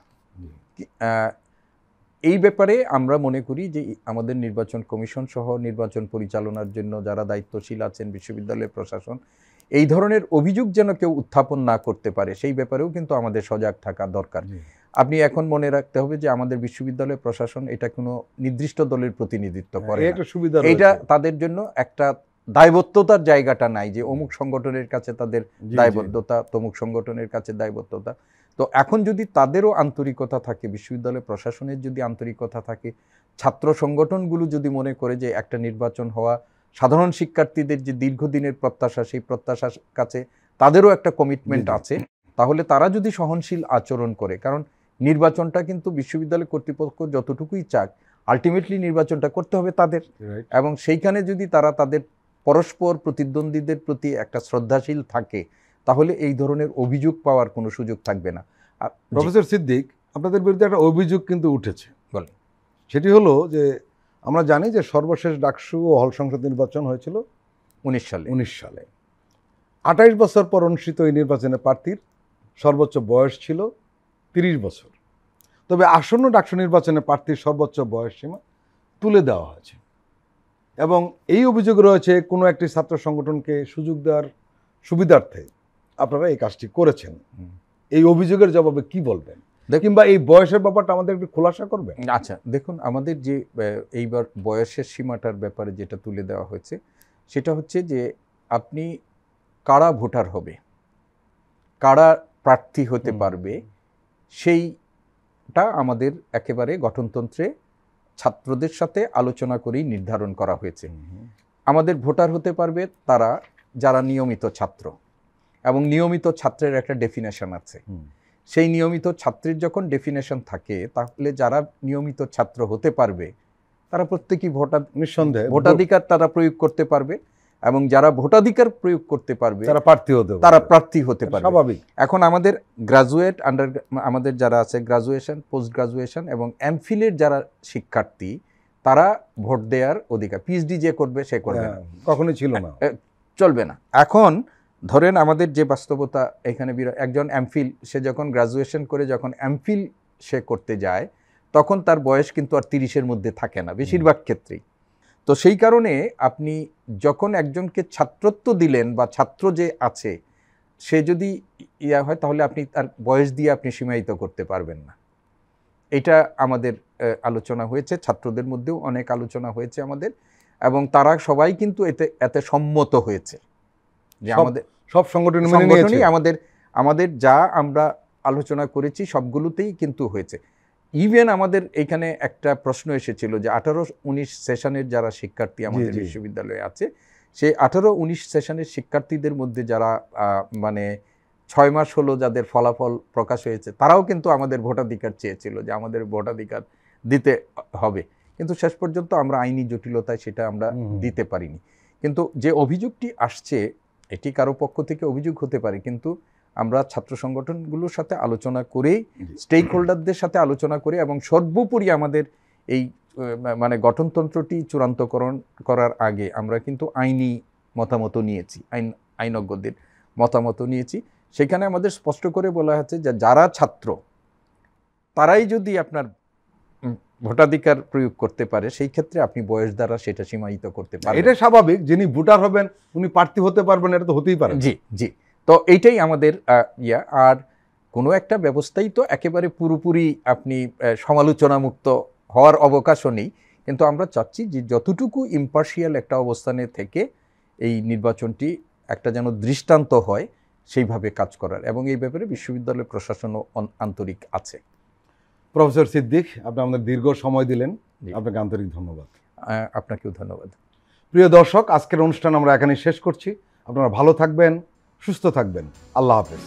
এই ব্যাপারে আমরা মনে করি যে আমাদের নির্বাচন কমিশন সহ নির্বাচন পরিচালনার জন্য যারা দায়িত্বশীল আছেন, বিশ্ববিদ্যালয়ের প্রশাসন, এই ধরনের অভিযোগ যেন কেউ উত্থাপন না করতে পারে সেই ব্যাপারেও কিন্তু আমাদের সজাগ থাকা দরকার। আপনি এখন মনে রাখতে হবে যে আমাদের বিশ্ববিদ্যালয় প্রশাসন এটা কোনো নির্দিষ্ট দলের প্রতিনিধিত্ব করে, এটা তাদের জন্য একটা দায়বদ্ধতার জায়গাটা নাই যে অমুক সংগঠনের কাছে তাদের দায়বদ্ধতা, তমুক সংগঠনের কাছে দায়বদ্ধতা। তো এখন যদি তাদেরও আন্তরিকতা থাকে, বিশ্ববিদ্যালয় প্রশাসনের যদি আন্তরিকতা থাকে, ছাত্র সংগঠনগুলো যদি মনে করে যে একটা নির্বাচন হওয়া সাধারণ শিক্ষার্থীদের যে দীর্ঘদিনের প্রত্যাশা, সেই প্রত্যাশার কাছে তাদেরও একটা কমিটমেন্ট আছে, তাহলে তারা যদি সহনশীল আচরণ করে, কারণ নির্বাচনটা কিন্তু বিশ্ববিদ্যালয় কর্তৃপক্ষ যতটুকুই চাক আলটিমেটলি নির্বাচনটা করতে হবে তাদের, এবং সেইখানে যদি তারা তাদের পরস্পর প্রতিদ্বন্দ্বীদের প্রতি একটা শ্রদ্ধাশীল থাকে তাহলে এই ধরনের অভিযোগ পাওয়ার কোনো সুযোগ থাকবে না। প্রফেসর সিদ্দিক, আপনাদের বিরুদ্ধে একটা অভিযোগ কিন্তু উঠেছে, সেটি হলো যে আমরা জানি যে সর্বশেষ ডাকসু ও হল সংসদ নির্বাচন হয়েছিল 19 সালে। 28 বছর পর অনুষ্ঠিত এই নির্বাচনে প্রার্থীর সর্বোচ্চ বয়স ছিল 30 বছর। তবে আসন্ন ডাকসু নির্বাচনে প্রার্থীর সর্বোচ্চ বয়স সীমা তুলে দেওয়া হয়েছে, এবং এই অভিযোগ রয়েছে কোনো একটি ছাত্র সংগঠনকে সুযোগ দেওয়ার সুবিধার্থে আপনারা এই কাজটি করেছেন। এই অভিযোগের জবাবে কি বলবেন, কিংবা এই বয়সের ব্যাপারটা আমাদের একটু খোলাসা করবেন? আচ্ছা, দেখুন, আমাদের যে এইবার বয়সের সীমাটার ব্যাপারে যেটা তুলে দেওয়া হয়েছে সেটা হচ্ছে যে আপনি কারা ভোটার হবে, কারা প্রার্থী হতে পারবে, সেইটা আমাদের একেবারে গঠনতন্ত্রে ছাত্রদের সাথে আলোচনা করেই নির্ধারণ করা হয়েছে। আমাদের ভোটার হতে পারবে তারা যারা নিয়মিত ছাত্র, এবং নিয়মিত ছাত্রের একটা ডেফিনেশন আছে। সেই নিয়মিত ছাত্রের যখন ডেফিনেশন থাকে তাহলে যারা নিয়মিত ছাত্র হতে পারবে তারা প্রত্যেকেই নিঃসন্দেহে ভোটাধিকার তারা প্রয়োগ করতে পারবে, এবং যারা ভোটাধিকার প্রয়োগ করতে পারবে তারা প্রার্থী হতে পারবে। স্বাভাবিক। এখন আমাদের গ্রাজুয়েট, আমাদের যারা আছে গ্রাজুয়েশন, পোস্ট গ্রাজুয়েশন এবং এমফিলের যারা শিক্ষার্থী তারা ভোট দেওয়ার অধিকার, পিএইচডি যে করবে সে করবে না, কখনোই ছিল না, চলবে না। এখন ধরেন আমাদের যে বাস্তবতা এখানে, একজন এমফিল সে যখন গ্রাজুয়েশন করে যখন এমফিল সে করতে যায় তখন তার বয়স কিন্তু আর 30-এর মধ্যে থাকে না বেশিরভাগ ক্ষেত্রেই। তো সেই কারণে আপনি যখন একজনকে ছাত্রত্ব দিলেন বা ছাত্র যে আছে সে যদি ইয়া হয় তাহলে আপনি তার বয়স দিয়ে আপনি সীমায়িত করতে পারবেন না। এটা আমাদের আলোচনা হয়েছে, ছাত্রদের মধ্যেও অনেক আলোচনা হয়েছে আমাদের, এবং তারা সবাই কিন্তু এতে সম্মত হয়েছে যে আমাদের সব সংগঠনই আমাদের যা আমরা আলোচনা করেছি সবগুলোতেই কিন্তু হয়েছে। ইভেন আমাদের এখানে একটা প্রশ্ন এসেছিল যে 18-19 সেশনের যারা শিক্ষার্থী আমাদের জি। বিশ্ববিদ্যালয়ে আছে, সেই 18-19 সেশনের শিক্ষার্থীদের মধ্যে যারা মানে 6 মাস হলো যাদের ফলাফল প্রকাশ হয়েছে, তারাও কিন্তু আমাদের ভোটাধিকার চেয়েছিল যে আমাদের ভোটাধিকার দিতে হবে, কিন্তু শেষ পর্যন্ত আমরা আইনি জটিলতায় সেটা আমরা দিতে পারিনি। কিন্তু যে অভিযোগটি আসছে, এটি কারো পক্ষ থেকে অভিযোগ হতে পারে, কিন্তু আমরা ছাত্র সংগঠনগুলোর সাথে আলোচনা করেই, স্টেক হোল্ডারদের সাথে আলোচনা করে, এবং সর্বোপরি আমাদের এই মানে গঠনতন্ত্রটি চূড়ান্তকরণ করার আগে আমরা কিন্তু আইনি মতামত নিয়েছি, আইনজ্ঞদের মতামত নিয়েছি। সেখানে আমাদের স্পষ্ট করে বলা হচ্ছে যে যারা ছাত্র তারাই যদি আপনার ভোটাধিকার প্রয়োগ করতে পারে, সেই ক্ষেত্রে আপনি বয়স দ্বারা সেটা সীমায়িত করতে পারেন। এটা স্বাভাবিক, যিনি ভোটার হবেন উনি প্রার্থী হতে পারবেন, এটা তো হতেই পারে। জি জি, তো এইটাই আমাদের আর কোনো একটা ব্যবস্থাই তো একেবারে পুরোপুরি আপনি সমালোচনামুক্ত হওয়ার অবকাশও নেই, কিন্তু আমরা চাচ্ছি যে যতটুকু ইম্পার্শিয়াল একটা অবস্থানে থেকে এই নির্বাচনটি একটা যেন দৃষ্টান্ত হয় সেইভাবে কাজ করার, এবং এই ব্যাপারে বিশ্ববিদ্যালয় প্রশাসনও আন্তরিক আছে। প্রফেসর সিদ্দিক, আপনি আমাদের দীর্ঘ সময় দিলেন, আপনাকে আন্তরিক ধন্যবাদ। আপনাকেও ধন্যবাদ। প্রিয় দর্শক, আজকের অনুষ্ঠান আমরা এখানে শেষ করছি। আপনারা ভালো থাকবেন, সুস্থ থাকবেন। আল্লাহ হাফেজ।